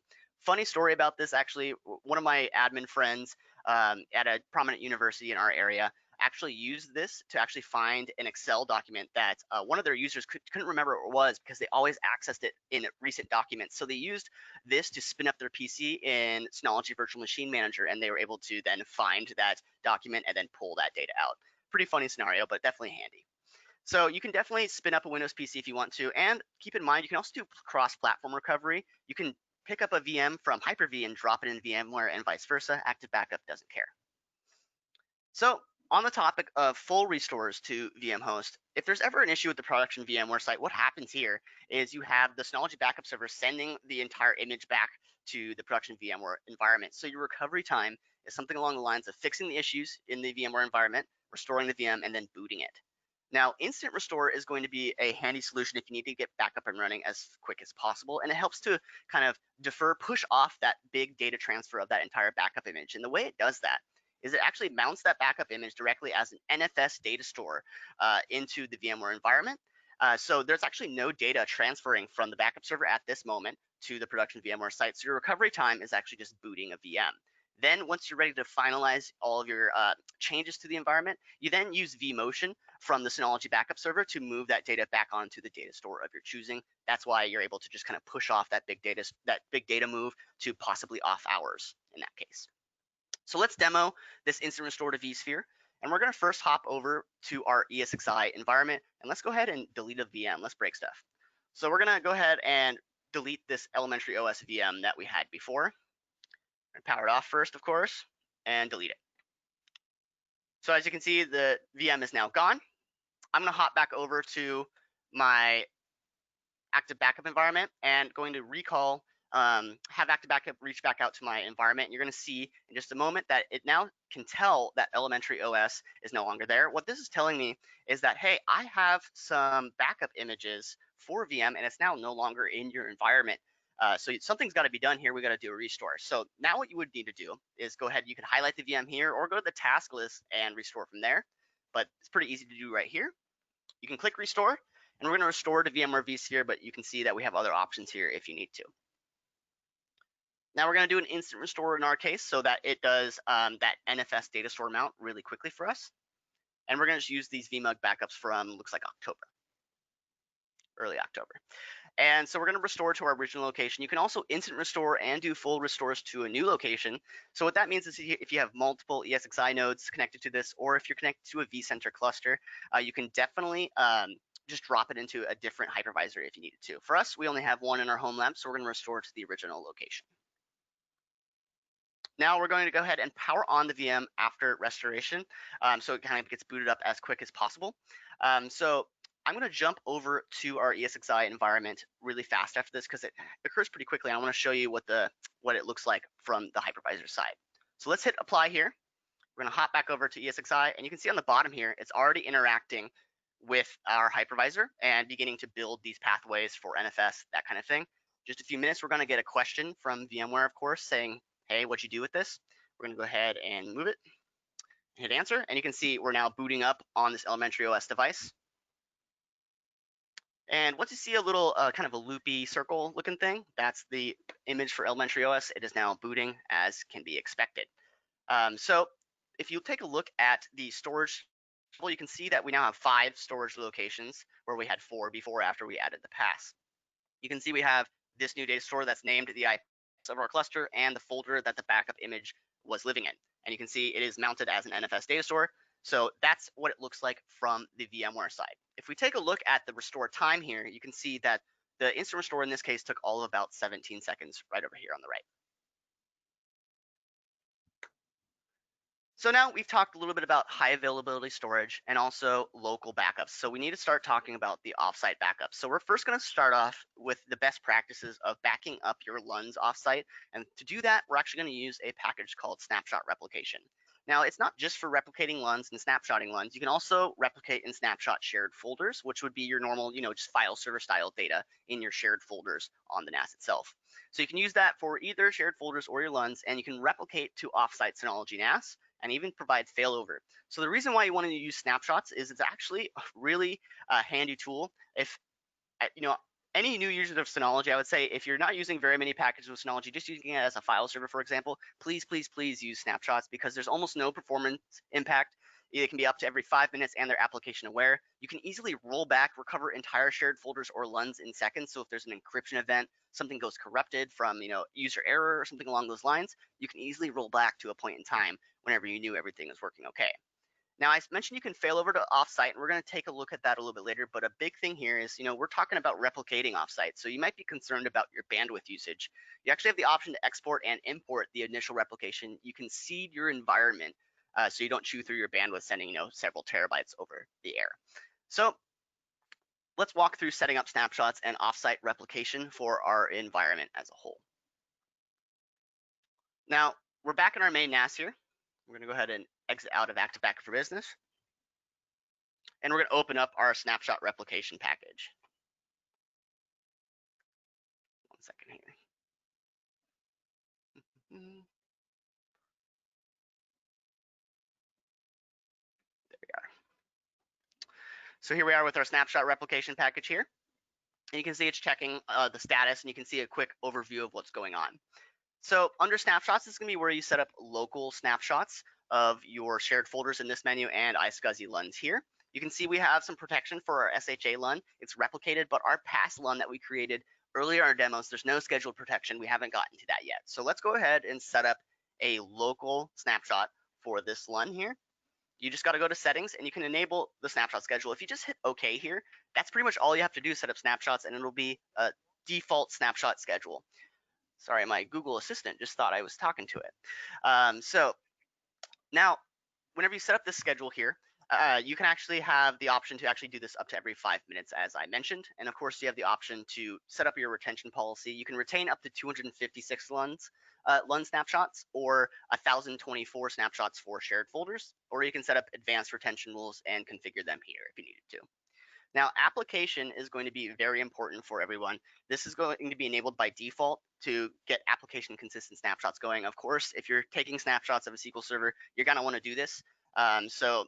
Funny story about this, actually, one of my admin friends at a prominent university in our area actually used this to actually find an Excel document that one of their users couldn't remember what it was because they always accessed it in recent documents. So they used this to spin up their PC in Synology Virtual Machine Manager, and they were able to then find that document and then pull that data out. Pretty funny scenario, but definitely handy. So you can definitely spin up a Windows PC if you want to, and keep in mind you can also do cross-platform recovery. You can pick up a VM from Hyper-V and drop it in VMware and vice versa. Active Backup doesn't care. So on the topic of full restores to VM host, if there's ever an issue with the production VMware site, what happens here is you have the Synology backup server sending the entire image back to the production VMware environment. So your recovery time is something along the lines of fixing the issues in the VMware environment, restoring the VM, and then booting it. Now, instant restore is going to be a handy solution if you need to get back up and running as quick as possible, and it helps to kind of push off that big data transfer of that entire backup image. And the way it does that is it actually mounts that backup image directly as an NFS data store into the VMware environment. So there's actually no data transferring from the backup server at this moment to the production VMware site. So your recovery time is actually just booting a VM. Then once you're ready to finalize all of your changes to the environment, you then use vMotion from the Synology backup server to move that data back onto the data store of your choosing. That's why you're able to just kind of push off that big data move to possibly off hours in that case. So let's demo this instant restore to vSphere. And we're going to first hop over to our ESXi environment, and let's go ahead and delete a VM. Let's break stuff. So we're going to go ahead and delete this elementary OS VM that we had before. Power it off first, of course, and delete it. So as you can see, the VM is now gone. I'm going to hop back over to my active backup environment and going to recall, have active backup reach back out to my environment. You're going to see in just a moment that it now can tell that elementary OS is no longer there. What this is telling me is that, hey, I have some backup images for VM and it's now no longer in your environment. So something's got to be done here. We got to do a restore. So now what you would need to do is go ahead. You can highlight the VM here or go to the task list and restore from there. But it's pretty easy to do right here. You can click restore, and we're going to restore to VMware vSphere, but you can see that we have other options here if you need to. Now we're going to do an instant restore in our case so that it does that NFS data store mount really quickly for us. And we're going to just use these vmug backups from, looks like early October. And so we're going to restore to our original location. You can also instant restore and do full restores to a new location. So what that means is if you have multiple ESXi nodes connected to this, or if you're connected to a vCenter cluster, you can definitely just drop it into a different hypervisor if you needed to. For us, we only have one in our home lab, so we're going to restore to the original location. Now we're going to go ahead and power on the VM after restoration, so it kind of gets booted up as quick as possible. So I'm going to jump over to our ESXi environment really fast after this because it occurs pretty quickly. I want to show you what it looks like from the hypervisor side. So let's hit apply here. We're going to hop back over to ESXi, and you can see on the bottom here, it's already interacting with our hypervisor and beginning to build these pathways for NFS, that kind of thing. Just a few minutes, we're going to get a question from VMware, of course, saying, hey, what'd you do with this? We're gonna go ahead and move it, hit answer, and you can see we're now booting up on this elementary OS device. And once you see a little kind of a loopy circle looking thing, that's the image for elementary OS. It is now booting as can be expected. So if you take a look at the storage, well, you can see that we now have 5 storage locations where we had 4 before after we added the pass. You can see we have this new data store that's named the IP of our cluster and the folder that the backup image was living in. And you can see it is mounted as an NFS data store. So that's what it looks like from the VMware side. If we take a look at the restore time here, you can see that the instant restore in this case took all of about 17 seconds right over here on the right. So now we've talked a little bit about high availability storage and also local backups. So we need to start talking about the offsite backups. So we're first going to start off with the best practices of backing up your LUNs offsite. And to do that, we're actually going to use a package called snapshot replication. Now, it's not just for replicating LUNs and snapshotting LUNs. You can also replicate in snapshot shared folders, which would be your normal, just file server style data in your shared folders on the NAS itself. So you can use that for either shared folders or your LUNs, and you can replicate to offsite Synology NAS and even provide failover. So the reason why you want to use snapshots is it's actually a really handy tool. If any new users of Synology, I would say if you're not using very many packages with Synology, just using it as a file server, for example, please use snapshots because there's almost no performance impact. It can be up to every 5 minutes and they're application aware. You can easily roll back, recover entire shared folders or LUNs in seconds. So if there's an encryption event, something goes corrupted from user error or something along those lines, you can easily roll back to a point in time whenever you knew everything was working okay. Now, I mentioned you can fail over to offsite, and we're going to take a look at that a little bit later. But a big thing here is, we're talking about replicating offsite. So you might be concerned about your bandwidth usage. You actually have the option to export and import the initial replication. You can seed your environment so you don't chew through your bandwidth sending, several terabytes over the air. So let's walk through setting up snapshots and offsite replication for our environment as a whole. Now, we're back in our main NAS here. We're going to go ahead and exit out of Active Backup for Business. And we're going to open up our snapshot replication package. One second here. There we are. So here we are with our snapshot replication package here. And you can see it's checking the status, and you can see a quick overview of what's going on. So under snapshots, this is going to be where you set up local snapshots of your shared folders in this menu and iSCSI LUNs here. You can see we have some protection for our SHA LUN. It's replicated, but our past LUN that we created earlier in our demos, there's no scheduled protection. We haven't gotten to that yet. So let's go ahead and set up a local snapshot for this LUN here. You just got to go to settings and you can enable the snapshot schedule. If you just hit OK here, that's pretty much all you have to do, set up snapshots, and it'll be a default snapshot schedule. Sorry, my Google Assistant just thought I was talking to it. So now, whenever you set up this schedule here, you can actually have the option to actually do this up to every 5 minutes, as I mentioned. And of course, you have the option to set up your retention policy. You can retain up to 256 LUNs snapshots or 1024 snapshots for shared folders, or you can set up advanced retention rules and configure them here if you needed to. Now, application is going to be very important for everyone. This is going to be enabled by default to get application consistent snapshots going. Of course, if you're taking snapshots of a SQL Server, you're going to want to do this. So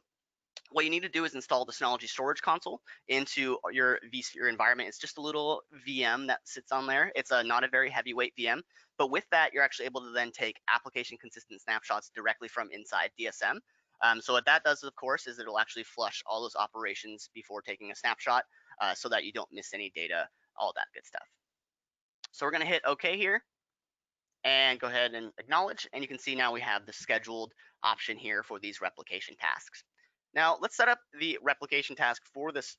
what you need to do is install the Synology Storage Console into your vSphere environment. It's just a little VM that sits on there. It's not a very heavyweight VM, but with that, you're actually able to then take application consistent snapshots directly from inside DSM. So what that does, of course, is it'll actually flush all those operations before taking a snapshot so that you don't miss any data, all that good stuff. So we're going to hit OK here and go ahead and acknowledge. And you can see now we have the scheduled option here for these replication tasks. Now let's set up the replication task for this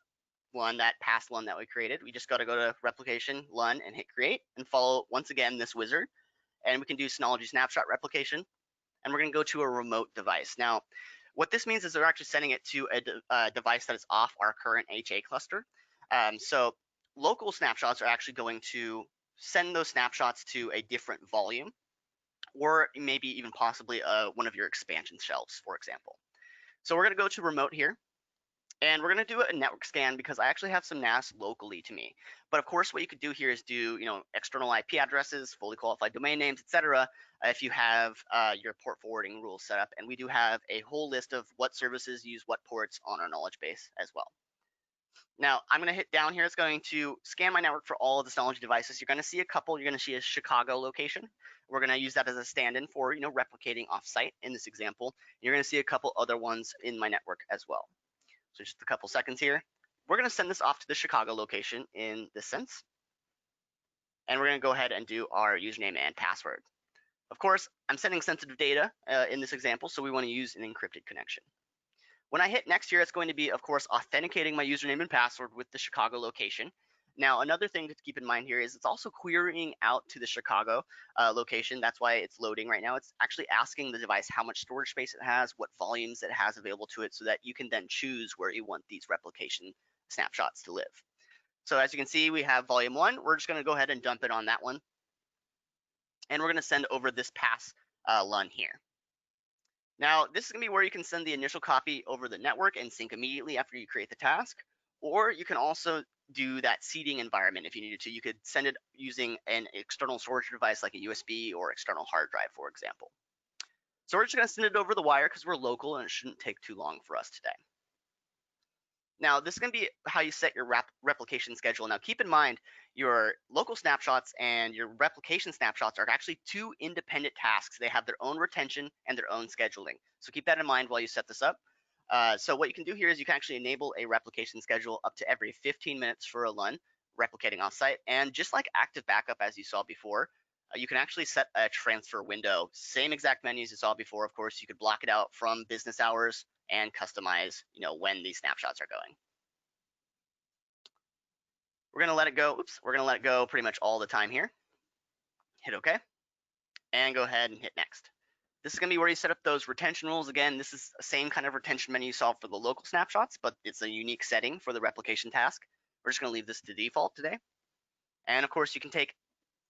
LUN, that past LUN that we created. We just got to go to replication LUN and hit create and follow once again this wizard. And we can do Synology snapshot replication. And we're going to go to a remote device. Now, what this means is they're actually sending it to a device that is off our current HA cluster. So local snapshots are actually going to send those snapshots to a different volume, or maybe even possibly one of your expansion shelves, for example. So we're going to go to remote here, And we're going to do a network scan because I actually have some NAS locally to me. But of course, what you could do here is do, external IP addresses, fully qualified domain names, etc. If you have your port forwarding rules set up. And we do have a whole list of what services use what ports on our knowledge base as well. Now, I'm going to hit down here. It's going to scan my network for all of the Synology devices. You're going to see a couple. You're going to see a Chicago location. We're going to use that as a stand-in for, replicating offsite in this example. You're going to see a couple other ones in my network as well. So just a couple seconds here. We're going to send this off to the Chicago location in this sense. And we're going to go ahead and do our username and password. Of course, I'm sending sensitive data in this example, so we want to use an encrypted connection. When I hit next here, it's going to be, of course, authenticating my username and password with the Chicago location. Now, another thing to keep in mind here is it's also querying out to the Chicago location. That's why it's loading right now. It's actually asking the device how much storage space it has, what volumes it has available to it, so that you can then choose where you want these replication snapshots to live. So as you can see, we have volume 1. We're just going to go ahead and dump it on that one. And we're going to send over this pass LUN here. Now, this is going to be where you can send the initial copy over the network and sync immediately after you create the task, or you can also do that seeding environment if you needed to. You could send it using an external storage device like a USB or external hard drive, for example. So we're just going to send it over the wire because we're local and it shouldn't take too long for us today. Now, this is going to be how you set your replication schedule. Now, keep in mind, your local snapshots and your replication snapshots are actually two independent tasks. They have their own retention and their own scheduling. So keep that in mind while you set this up. So what you can do here is you can actually enable a replication schedule up to every 15 minutes for a LUN replicating offsite. And just like active backup, as you saw before, you can actually set a transfer window. Same exact menus you saw before. Of course, you could block it out from business hours and customize, when these snapshots are going. We're going to let it go. We're going to let it go pretty much all the time here. Hit OK. And go ahead and hit next. This is going to be where you set up those retention rules. Again, this is the same kind of retention menu you saw for the local snapshots, but it's a unique setting for the replication task. We're just going to leave this to default today. And of course, you can take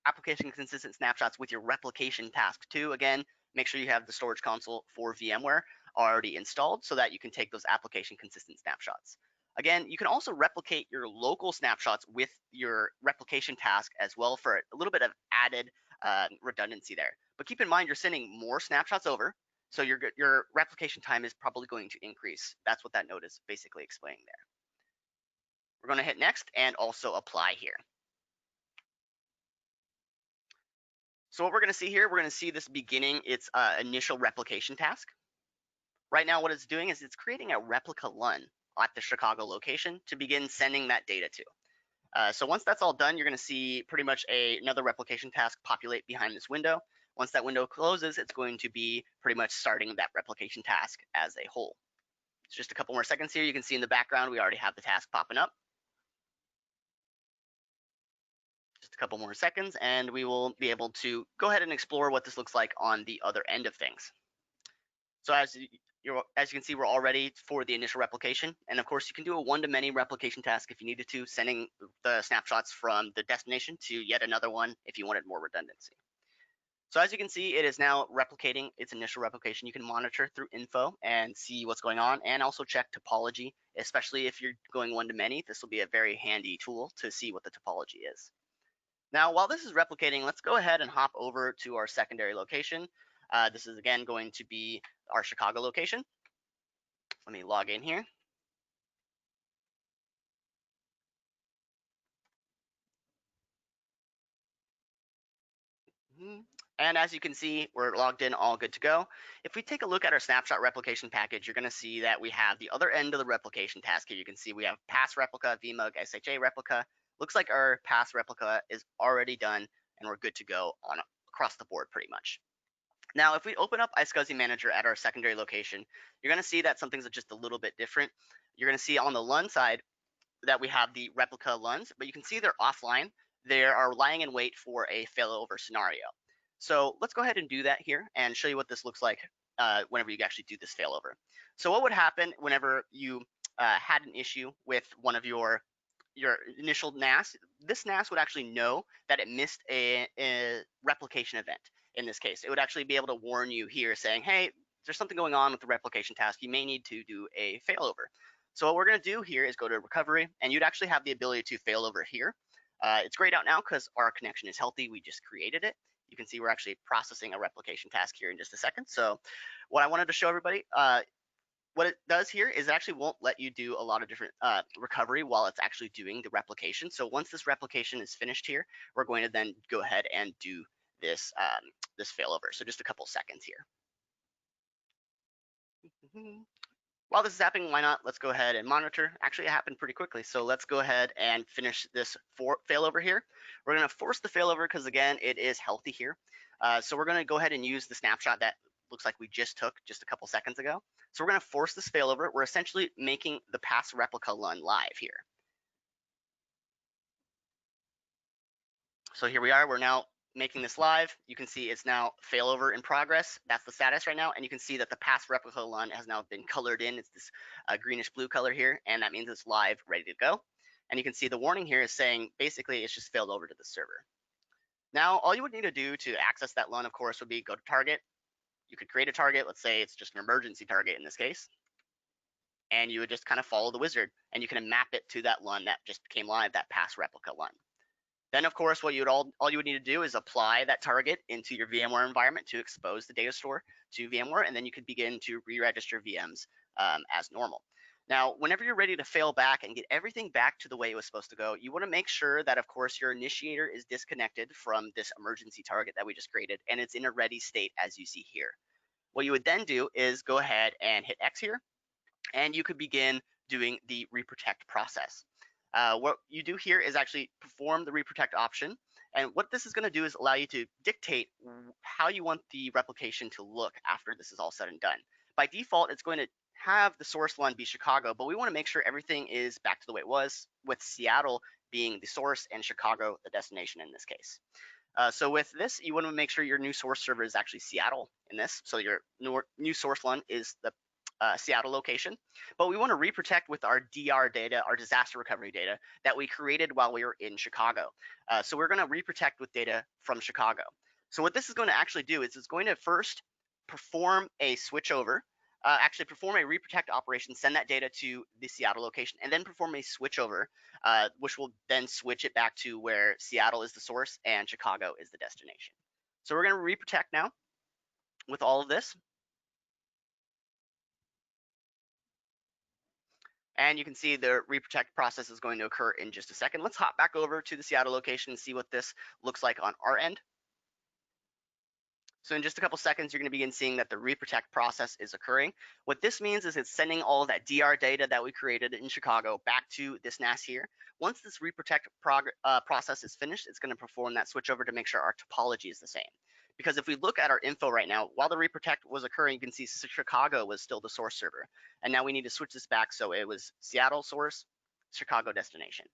application consistent snapshots with your replication task too. Again, make sure you have the storage console for VMware already installed so that you can take those application consistent snapshots. Again, you can also replicate your local snapshots with your replication task as well for a little bit of added redundancy there. But keep in mind, you're sending more snapshots over, so your replication time is probably going to increase. That's what that note is basically explaining there. We're going to hit next and also apply here. So what we're going to see here, we're going to see this beginning its initial replication task. Right now, what it's doing is it's creating a replica LUN at the Chicago location to begin sending that data to. So once that's all done, you're going to see pretty much another replication task populate behind this window. Once that window closes, it's going to be pretty much starting that replication task as a whole. It's just a couple more seconds here. You can see in the background, we already have the task popping up. Just a couple more seconds, and we will be able to go ahead and explore what this looks like on the other end of things. So as you can see, we're all ready for the initial replication. And of course, you can do a one-to-many replication task if you needed to, sending the snapshots from the destination to yet another one if you wanted more redundancy. So as you can see, it is now replicating its initial replication. You can monitor through info and see what's going on, and also check topology, especially if you're going one-to-many. This will be a very handy tool to see what the topology is. Now, while this is replicating, let's go ahead and hop over to our secondary location. This is, again, going to be our Chicago location. Let me log in here. And as you can see, we're logged in, all good to go. If we take a look at our snapshot replication package, you're going to see that we have the other end of the replication task here. You can see we have pass replica, vmug, SHA replica. Looks like our pass replica is already done, and we're good to go on across the board pretty much. Now, if we open up iSCSI Manager at our secondary location, you're going to see that something's just a little bit different. You're going to see on the LUN side that we have the replica LUNs, but you can see they're offline. They are lying in wait for a failover scenario. So let's go ahead and do that here and show you what this looks like whenever you actually do this failover. So what would happen whenever you had an issue with one of your initial NAS? This NAS would actually know that it missed a replication event. In this case, it would actually be able to warn you here saying, hey, there's something going on with the replication task. You may need to do a failover. So what we're going to do here is go to recovery, and you'd actually have the ability to fail over here. It's grayed out now because our connection is healthy. We just created it. You can see we're actually processing a replication task here in just a second. So what I wanted to show everybody, what it does here is it actually won't let you do a lot of different recovery while it's actually doing the replication. So once this replication is finished here, we're going to then go ahead and do this this failover. So just a couple seconds here. While this is happening, why not? Let's go ahead and monitor. Actually, it happened pretty quickly. So let's go ahead and finish this failover here. We're going to force the failover because, again, it is healthy here. So we're going to go ahead and use the snapshot that looks like we just took just a couple seconds ago. So we're going to force this failover. We're essentially making the past replica LUN live here. So here we are. We're now making this live. You can see it's now failover in progress. That's the status right now. And you can see that the past replica LUN has now been colored in. It's this greenish blue color here. And that means it's live, ready to go. And you can see the warning here is saying basically it's just failed over to the server. Now, all you would need to do to access that LUN, of course, would be go to target. You could create a target. Let's say it's just an emergency target in this case. And you would just kind of follow the wizard. And you can map it to that LUN that just became live, that past replica LUN. Then, of course, what all you would need to do is apply that target into your VMware environment to expose the data store to VMware, and then you could begin to re-register VMs as normal. Now, whenever you're ready to fail back and get everything back to the way it was supposed to go, you want to make sure that, of course, your initiator is disconnected from this emergency target that we just created, and it's in a ready state as you see here. What you would then do is go ahead and hit X here, and you could begin doing the reprotect process. What you do here is actually perform the reprotect option. And what this is going to do is allow you to dictate how you want the replication to look after this is all said and done. By default, it's going to have the source LUN be Chicago, but we want to make sure everything is back to the way it was, with Seattle being the source and Chicago the destination in this case. So with this, you want to make sure your new source server is actually Seattle in this. So your new source LUN is the Seattle location, but we want to reprotect with our DR data, our disaster recovery data that we created while we were in Chicago. So we're going to reprotect with data from Chicago. So what this is going to actually do is it's going to first perform a switchover, actually perform a reprotect operation, send that data to the Seattle location, and then perform a switchover, which will then switch it back to where Seattle is the source and Chicago is the destination. So we're going to reprotect now with all of this. And you can see the reprotect process is going to occur in just a second. Let's hop back over to the Seattle location and see what this looks like on our end. So in just a couple seconds, you're going to begin seeing that the reprotect process is occurring. What this means is it's sending all of that DR data that we created in Chicago back to this NAS here. Once this reprotect process is finished, it's going to perform that switchover to make sure our topology is the same. Because if we look at our info right now, while the reprotect was occurring, you can see Chicago was still the source server. And now we need to switch this back so it was Seattle source, Chicago destination.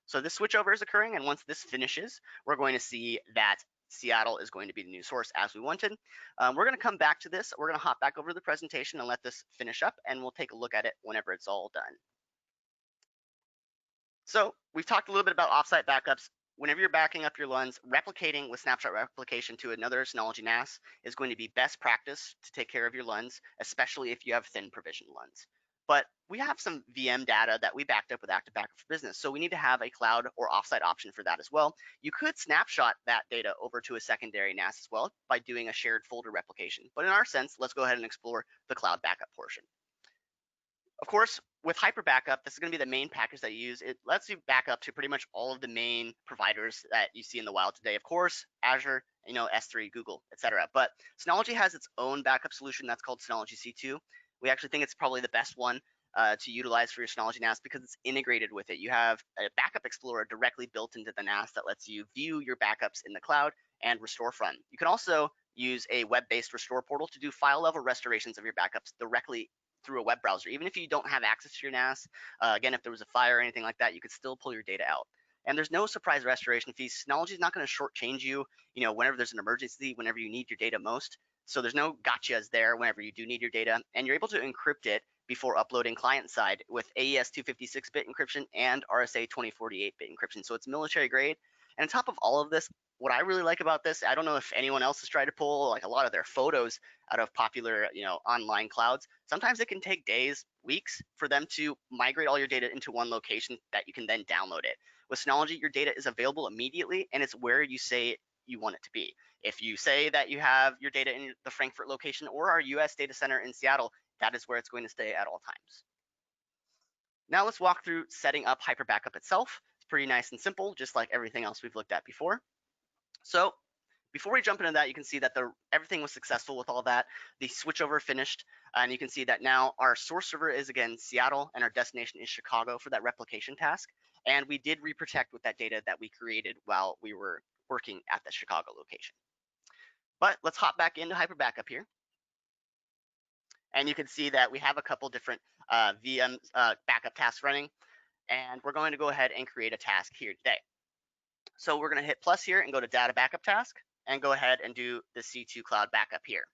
So this switchover is occurring, and once this finishes, we're going to see that Seattle is going to be the new source as we wanted. We're going to come back to this. We're going to hop back over to the presentation and let this finish up, and we'll take a look at it whenever it's all done. So we've talked a little bit about offsite backups. Whenever you're backing up your LUNs, replicating with snapshot replication to another Synology NAS is going to be best practice to take care of your LUNs, especially if you have thin provision LUNs. But we have some VM data that we backed up with Active Backup for Business, so we need to have a cloud or offsite option for that as well. You could snapshot that data over to a secondary NAS as well by doing a shared folder replication. But in our sense, let's go ahead and explore the cloud backup portion. Of course, with Hyper Backup, this is going to be the main package that you use. It lets you back up to pretty much all of the main providers that you see in the wild today. Of course, Azure, S3, Google, etc. But Synology has its own backup solution that's called Synology C2. We actually think it's probably the best one to utilize for your Synology NAS because it's integrated with it. You have a backup explorer directly built into the NAS that lets you view your backups in the cloud and restore from. You can also use a web-based restore portal to do file level restorations of your backups directly through a web browser. Even if you don't have access to your NAS, again, if there was a fire or anything like that, you could still pull your data out. And there's no surprise restoration fees. Synology is not going to shortchange you, whenever there's an emergency, whenever you need your data most. So there's no gotchas there whenever you do need your data. And you're able to encrypt it before uploading client side with AES 256-bit encryption and RSA 2048-bit encryption. So it's military grade. And on top of all of this, what I really like about this, I don't know if anyone else has tried to pull like a lot of their photos out of popular, online clouds. Sometimes it can take days, weeks for them to migrate all your data into one location that you can then download it. With Synology, your data is available immediately, and it's where you say you want it to be. If you say that you have your data in the Frankfurt location or our US data center in Seattle, that is where it's going to stay at all times. Now let's walk through setting up Hyper Backup itself. It's pretty nice and simple, just like everything else we've looked at before. So before we jump into that, you can see that everything was successful with all that. The switchover finished, and you can see that now our source server is again Seattle, and our destination is Chicago for that replication task. And we did reprotect with that data that we created while we were working at the Chicago location. But let's hop back into Hyper Backup here. And you can see that we have a couple different VM backup tasks running, and we're going to go ahead and create a task here today. So we're going to hit plus here and go to data backup task and go ahead and do the C2 cloud backup here.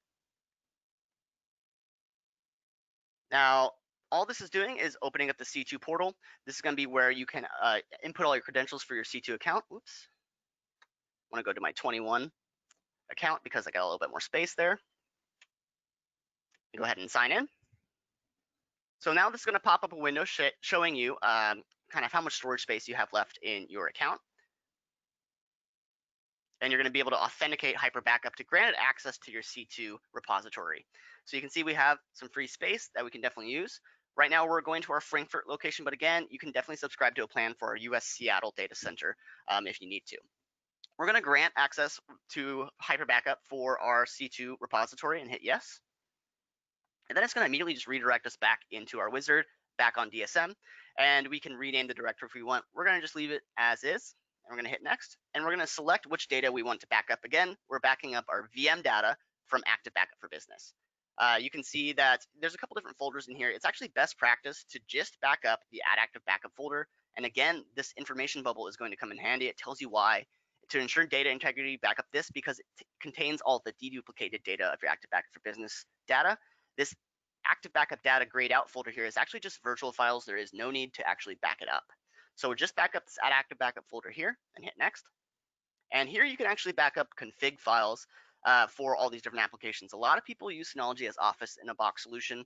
Now, all this is doing is opening up the C2 portal. This is going to be where you can input all your credentials for your C2 account. Oops. I want to go to my 21 account because I got a little bit more space there. Go ahead and sign in. So now this is going to pop up a window showing you kind of how much storage space you have left in your account. And you're going to be able to authenticate Hyper Backup to grant it access to your C2 repository. So you can see we have some free space that we can definitely use. Right now we're going to our Frankfurt location, but again, you can definitely subscribe to a plan for our US Seattle data center if you need to. We're going to grant access to Hyper Backup for our C2 repository and hit yes. And then it's going to immediately just redirect us back into our wizard, back on DSM, and we can rename the directory if we want. We're going to just leave it as is. And we're going to hit next, and we're going to select which data we want to back up. Again, we're backing up our VM data from Active Backup for Business. You can see that there's a couple different folders in here. It's actually best practice to just back up the Add Active Backup folder. And again, this information bubble is going to come in handy. It tells you why. To ensure data integrity, back up this because it contains all the deduplicated data of your Active Backup for Business data. This Active Backup data grayed out folder here is actually just virtual files. There is no need to actually back it up. So we'll just back up this Add Active Backup folder here and hit next. And here you can actually back up config files for all these different applications. A lot of people use Synology as Office in a box solution,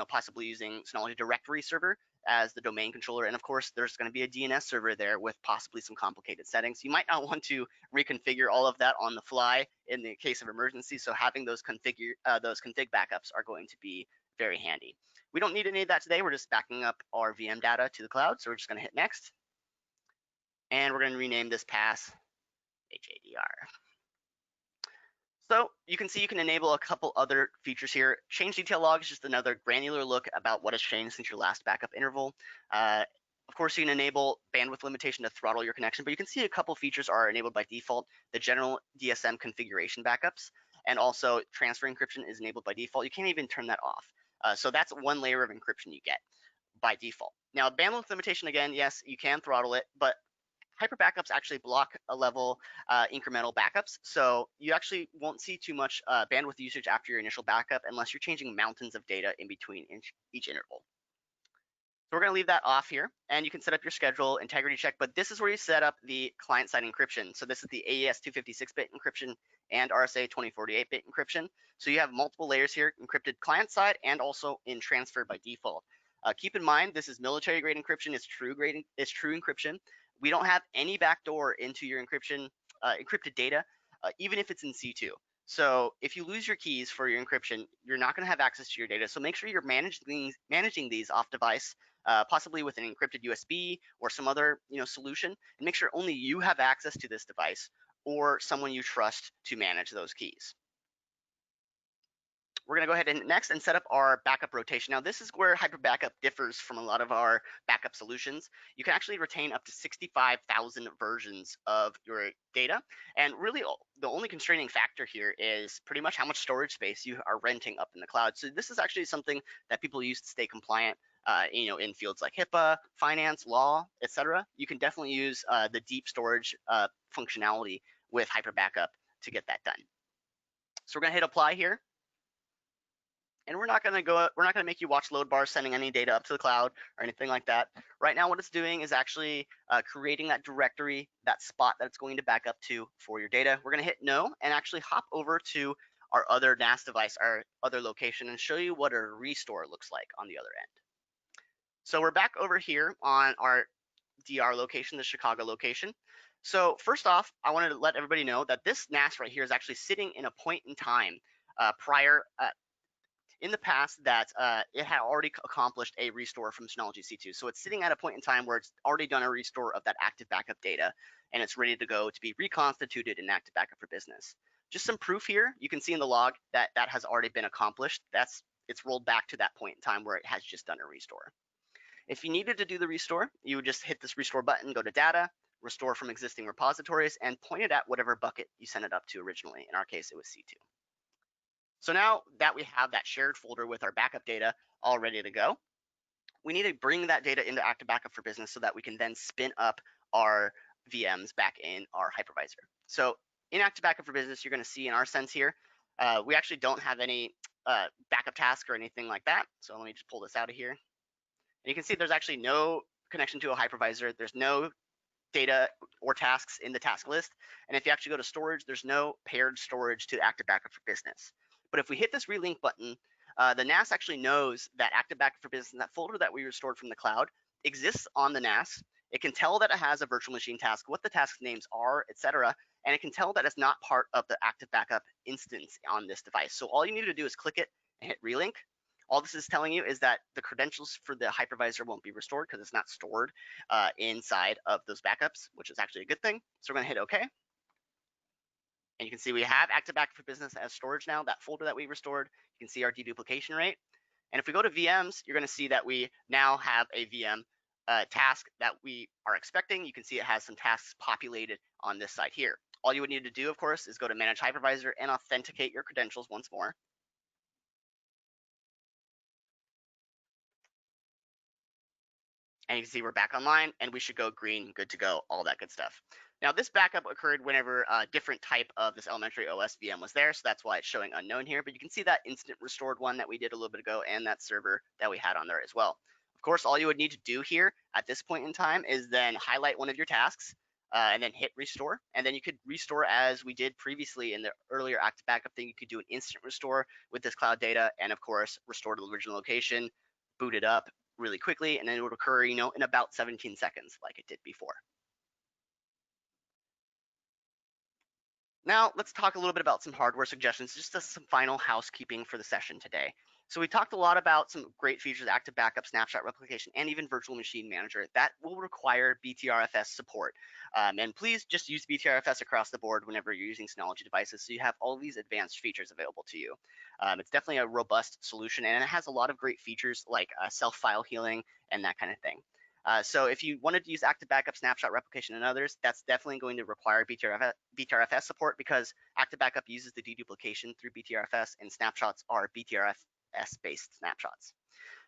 possibly using Synology Directory Server as the domain controller. And of course, there's going to be a DNS server there with possibly some complicated settings. You might not want to reconfigure all of that on the fly in the case of emergency. So having those config backups are going to be very handy. We don't need any of that today. We're just backing up our VM data to the cloud. So we're just going to hit next. And we're going to rename this pass HADR. So you can see you can enable a couple other features here. Change detail log is just another granular look about what has changed since your last backup interval. Of course, you can enable bandwidth limitation to throttle your connection, but you can see a couple features are enabled by default. The general DSM configuration backups, and also transfer encryption is enabled by default. You can't even turn that off. So that's one layer of encryption you get by default. Now, bandwidth limitation, again, yes, you can throttle it, but Hyper Backups actually block a level incremental backups. So you actually won't see too much bandwidth usage after your initial backup unless you're changing mountains of data in between each interval. So we're going to leave that off here, and you can set up your schedule, integrity check, but this is where you set up the client-side encryption. So this is the AES 256-bit encryption and RSA 2048-bit encryption. So you have multiple layers here, encrypted client-side and also in transfer by default. Keep in mind, this is military-grade encryption. It's true encryption. We don't have any backdoor into your encrypted data, even if it's in C2. So if you lose your keys for your encryption, you're not going to have access to your data. So make sure you're managing these off device, possibly with an encrypted USB or some other solution, and make sure only you have access to this device or someone you trust to manage those keys. We're going to go ahead and next and set up our backup rotation. Now, this is where Hyper Backup differs from a lot of our backup solutions. You can actually retain up to 65,000 versions of your data. And really, the only constraining factor here is pretty much how much storage space you are renting up in the cloud. So this is actually something that people use to stay compliant, in fields like HIPAA, finance, law, etc. You can definitely use the deep storage functionality with Hyper Backup to get that done. So we're going to hit apply here. And we're not going to make you watch load bars sending any data up to the cloud or anything like that. Right now, what it's doing is actually creating that directory, that spot that it's going to back up to for your data. We're going to hit no and actually hop over to our other NAS device, our other location, and show you what a restore looks like on the other end. So we're back over here on our DR location, the Chicago location. So first off, I wanted to let everybody know that this NAS right here is actually sitting in a point in time prior in the past that it had already accomplished a restore from Synology C2. So it's sitting at a point in time where it's already done a restore of that active backup data, and it's ready to go to be reconstituted in active backup for business. Just some proof here. You can see in the log that that has already been accomplished. It's rolled back to that point in time where it has just done a restore. If you needed to do the restore, you would just hit this restore button, go to data, restore from existing repositories, and point it at whatever bucket you sent it up to originally. In our case, it was C2. So now that we have that shared folder with our backup data all ready to go, we need to bring that data into Active Backup for Business so that we can then spin up our VMs back in our hypervisor. So in Active Backup for Business, you're going to see in our sense here, we actually don't have any backup task or anything like that. So let me just pull this out of here. And you can see there's actually no connection to a hypervisor. There's no data or tasks in the task list. And if you actually go to storage, there's no paired storage to Active Backup for Business. But if we hit this relink button, the NAS actually knows that Active Backup for Business, that folder that we restored from the cloud, exists on the NAS. It can tell that it has a virtual machine task, what the task names are, etc. And it can tell that it's not part of the Active Backup instance on this device. So all you need to do is click it and hit relink. All this is telling you is that the credentials for the hypervisor won't be restored because it's not stored inside of those backups, which is actually a good thing. So we're going to hit OK. And you can see we have Active Backup for Business as storage now, that folder that we restored. You can see our deduplication rate. And if we go to VMs, you're going to see that we now have a VM task that we are expecting. You can see it has some tasks populated on this side here. All you would need to do, of course, is go to Manage Hypervisor and authenticate your credentials once more. And you can see we're back online and we should go green, good to go, all that good stuff. Now this backup occurred whenever a different type of this elementary OS VM was there, so that's why it's showing unknown here, but you can see that instant restored one that we did a little bit ago and that server that we had on there as well. Of course, all you would need to do here at this point in time is then highlight one of your tasks and then hit restore, and then you could restore as we did previously in the earlier active backup thing. You could do an instant restore with this cloud data and of course restore to the original location, boot it up really quickly, and then it would occur, in about 17 seconds like it did before. Now let's talk a little bit about some hardware suggestions, just as some final housekeeping for the session today. So we talked a lot about some great features, active backup, snapshot replication, and even virtual machine manager that will require BTRFS support. And please just use BTRFS across the board whenever you're using Synology devices, so you have all these advanced features available to you. It's definitely a robust solution, and it has a lot of great features like self-file healing and that kind of thing. So if you wanted to use active backup, snapshot replication, and others, that's definitely going to require BTRFS support because active backup uses the deduplication through BTRFS, and snapshots are BTRFS-based snapshots.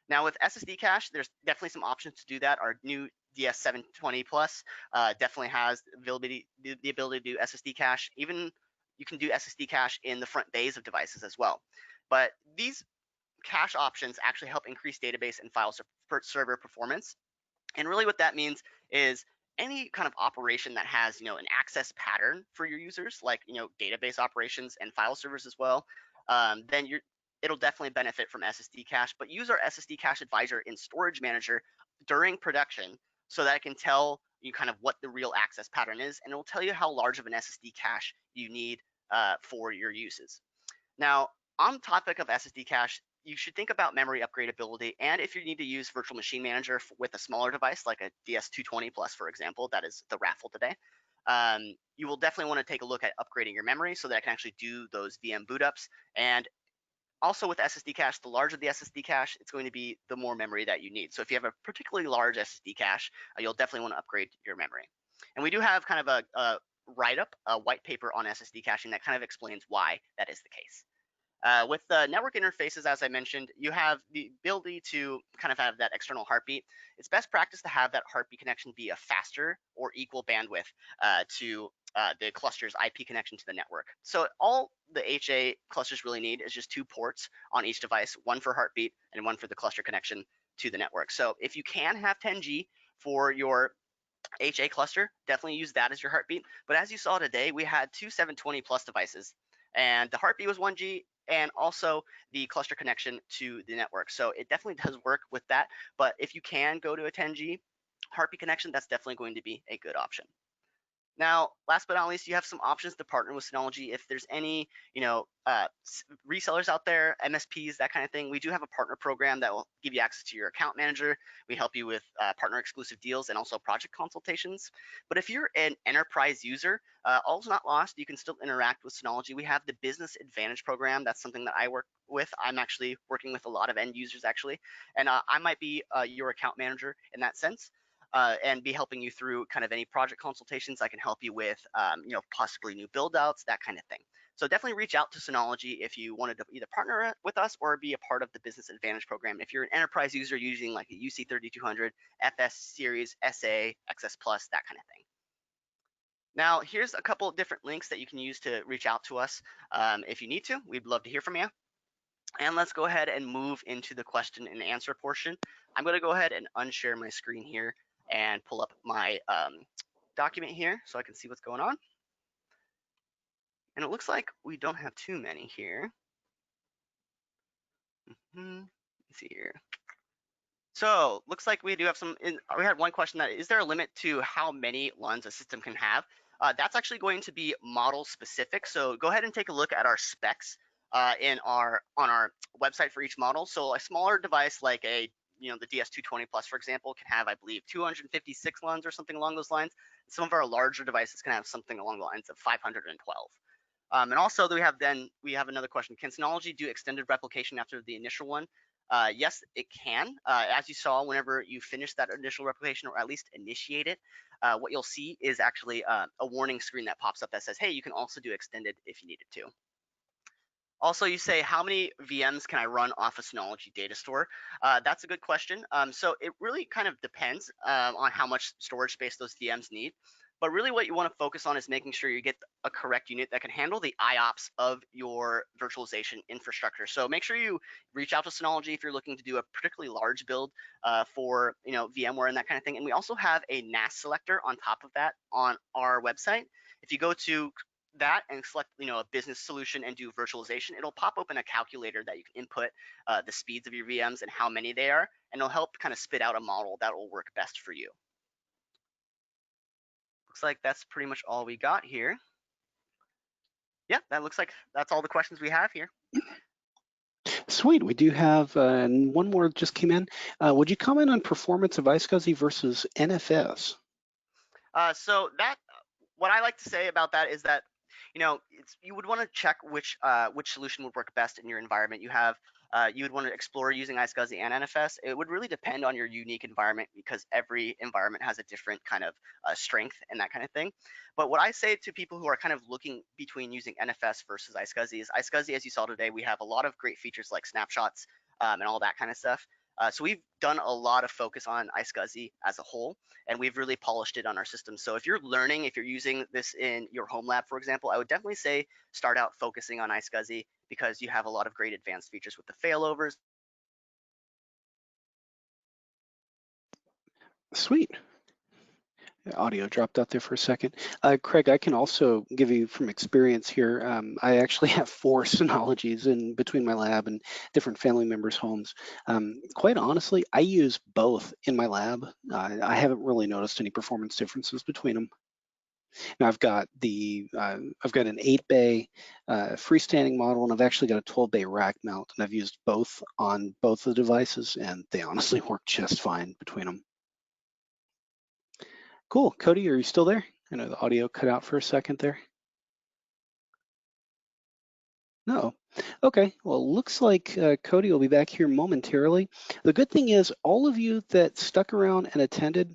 Now with SSD cache, there's definitely some options to do that. Our new DS220 Plus definitely has the ability to do SSD cache. Even you can do SSD cache in the front bays of devices as well. But these cache options actually help increase database and file server performance. And really what that means is any kind of operation that has, an access pattern for your users, like, database operations and file servers as well, then it'll definitely benefit from SSD cache. But use our SSD cache advisor in Storage Manager during production so that it can tell you kind of what the real access pattern is, and it will tell you how large of an SSD cache you need for your uses. Now, on topic of SSD cache, you should think about memory upgradability, and if you need to use Virtual Machine Manager with a smaller device like a DS220 Plus, for example, that is the raffle today, you will definitely want to take a look at upgrading your memory so that it can actually do those VM boot ups. And also with SSD cache, the larger the SSD cache, it's going to be the more memory that you need. So if you have a particularly large SSD cache, you'll definitely want to upgrade your memory. And we do have kind of a write-up, a white paper on SSD caching that kind of explains why that is the case. With the network interfaces, as I mentioned, you have the ability to kind of have that external heartbeat. It's best practice to have that heartbeat connection be a faster or equal bandwidth to the cluster's IP connection to the network. So all the HA clusters really need is just 2 ports on each device, one for heartbeat and one for the cluster connection to the network. So if you can have 10G for your HA cluster, definitely use that as your heartbeat. But as you saw today, we had 2 720 plus devices, and the heartbeat was 1G, and also the cluster connection to the network. So it definitely does work with that. But if you can go to a 10G heartbeat connection, that's definitely going to be a good option. Now, last but not least, you have some options to partner with Synology. If there's any, resellers out there, MSPs, that kind of thing, we do have a partner program that will give you access to your account manager. We help you with partner exclusive deals and also project consultations. But if you're an enterprise user, all's not lost. You can still interact with Synology. We have the Business Advantage program. That's something that I work with. I'm actually working with a lot of end users actually, and I might be your account manager in that sense. And be helping you through kind of any project consultations. I can help you with, possibly new build outs, that kind of thing. So definitely reach out to Synology if you wanted to either partner with us or be a part of the Business Advantage program. If you're an enterprise user using like a UC3200, FS Series, SA, XS Plus, that kind of thing. Now, here's a couple of different links that you can use to reach out to us if you need to. We'd love to hear from you. And let's go ahead and move into the question and answer portion. I'm going to go ahead and unshare my screen here and pull up my document here so I can see what's going on. And it looks like we don't have too many here. Let's see here. So looks like we do have some, we had one question that, is there a limit to how many LUNs a system can have? That's actually going to be model specific. So go ahead and take a look at our specs on our website for each model. So a smaller device like the DS220 Plus, for example, can have, I believe, 256 LUNs or something along those lines. Some of our larger devices can have something along the lines of 512. And also we have another question. Can Synology do extended replication after the initial one? Yes, it can. As you saw, whenever you finish that initial replication or at least initiate it, what you'll see is actually a warning screen that pops up that says, hey, you can also do extended if you needed to. Also, you say, how many VMs can I run off a Synology data store? That's a good question. So it really kind of depends on how much storage space those VMs need. But really what you want to focus on is making sure you get a correct unit that can handle the IOPS of your virtualization infrastructure. So make sure you reach out to Synology if you're looking to do a particularly large build for VMware and that kind of thing. And we also have a NAS selector on top of that on our website. If you go to that and select a business solution and do virtualization, it'll pop open a calculator that you can input the speeds of your VMs and how many they are, and it'll help kind of spit out a model that will work best for you. Looks like that's pretty much all we got here. Yeah, that looks like that's all the questions we have here. Sweet. We do have one more just came in. Would you comment on performance of iSCSI versus NFS? So what I like to say about that is that you would want to check which solution would work best in your environment. You would want to explore using iSCSI and NFS. It would really depend on your unique environment because every environment has a different kind of strength and that kind of thing. But what I say to people who are kind of looking between using NFS versus iSCSI is iSCSI, as you saw today, we have a lot of great features like snapshots and all that kind of stuff. So we've done a lot of focus on iSCSI as a whole, and we've really polished it on our system. So if you're using this in your home lab, for example, I would definitely say start out focusing on iSCSI because you have a lot of great advanced features with the failovers. Sweet. Audio dropped out there for a second. Craig, I can also give you from experience here. I actually have 4 Synologies in between my lab and different family members' homes. Quite honestly, I use both in my lab. I haven't really noticed any performance differences between them. Now I've got an 8-bay freestanding model, and I've actually got a 12-bay rack mount, and I've used both on both the devices, and they honestly work just fine between them. Cool. Cody, are you still there? I know the audio cut out for a second there. No. Okay. Well, looks like Cody will be back here momentarily. The good thing is all of you that stuck around and attended,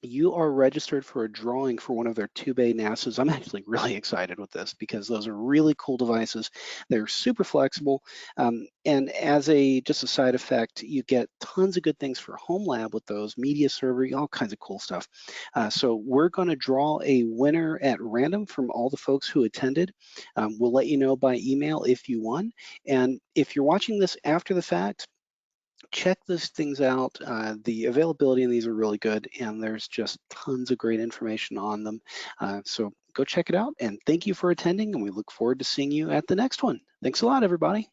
you are registered for a drawing for one of their 2-bay NASs. I'm actually really excited with this because those are really cool devices. They're super flexible. And as just a side effect, you get tons of good things for homelab with those, media server, all kinds of cool stuff. So we're going to draw a winner at random from all the folks who attended. We'll let you know by email if you won. And if you're watching this after the fact, check these things out. The availability in these are really good, and there's just tons of great information on them. So go check it out, and thank you for attending, and we look forward to seeing you at the next one. Thanks a lot, everybody.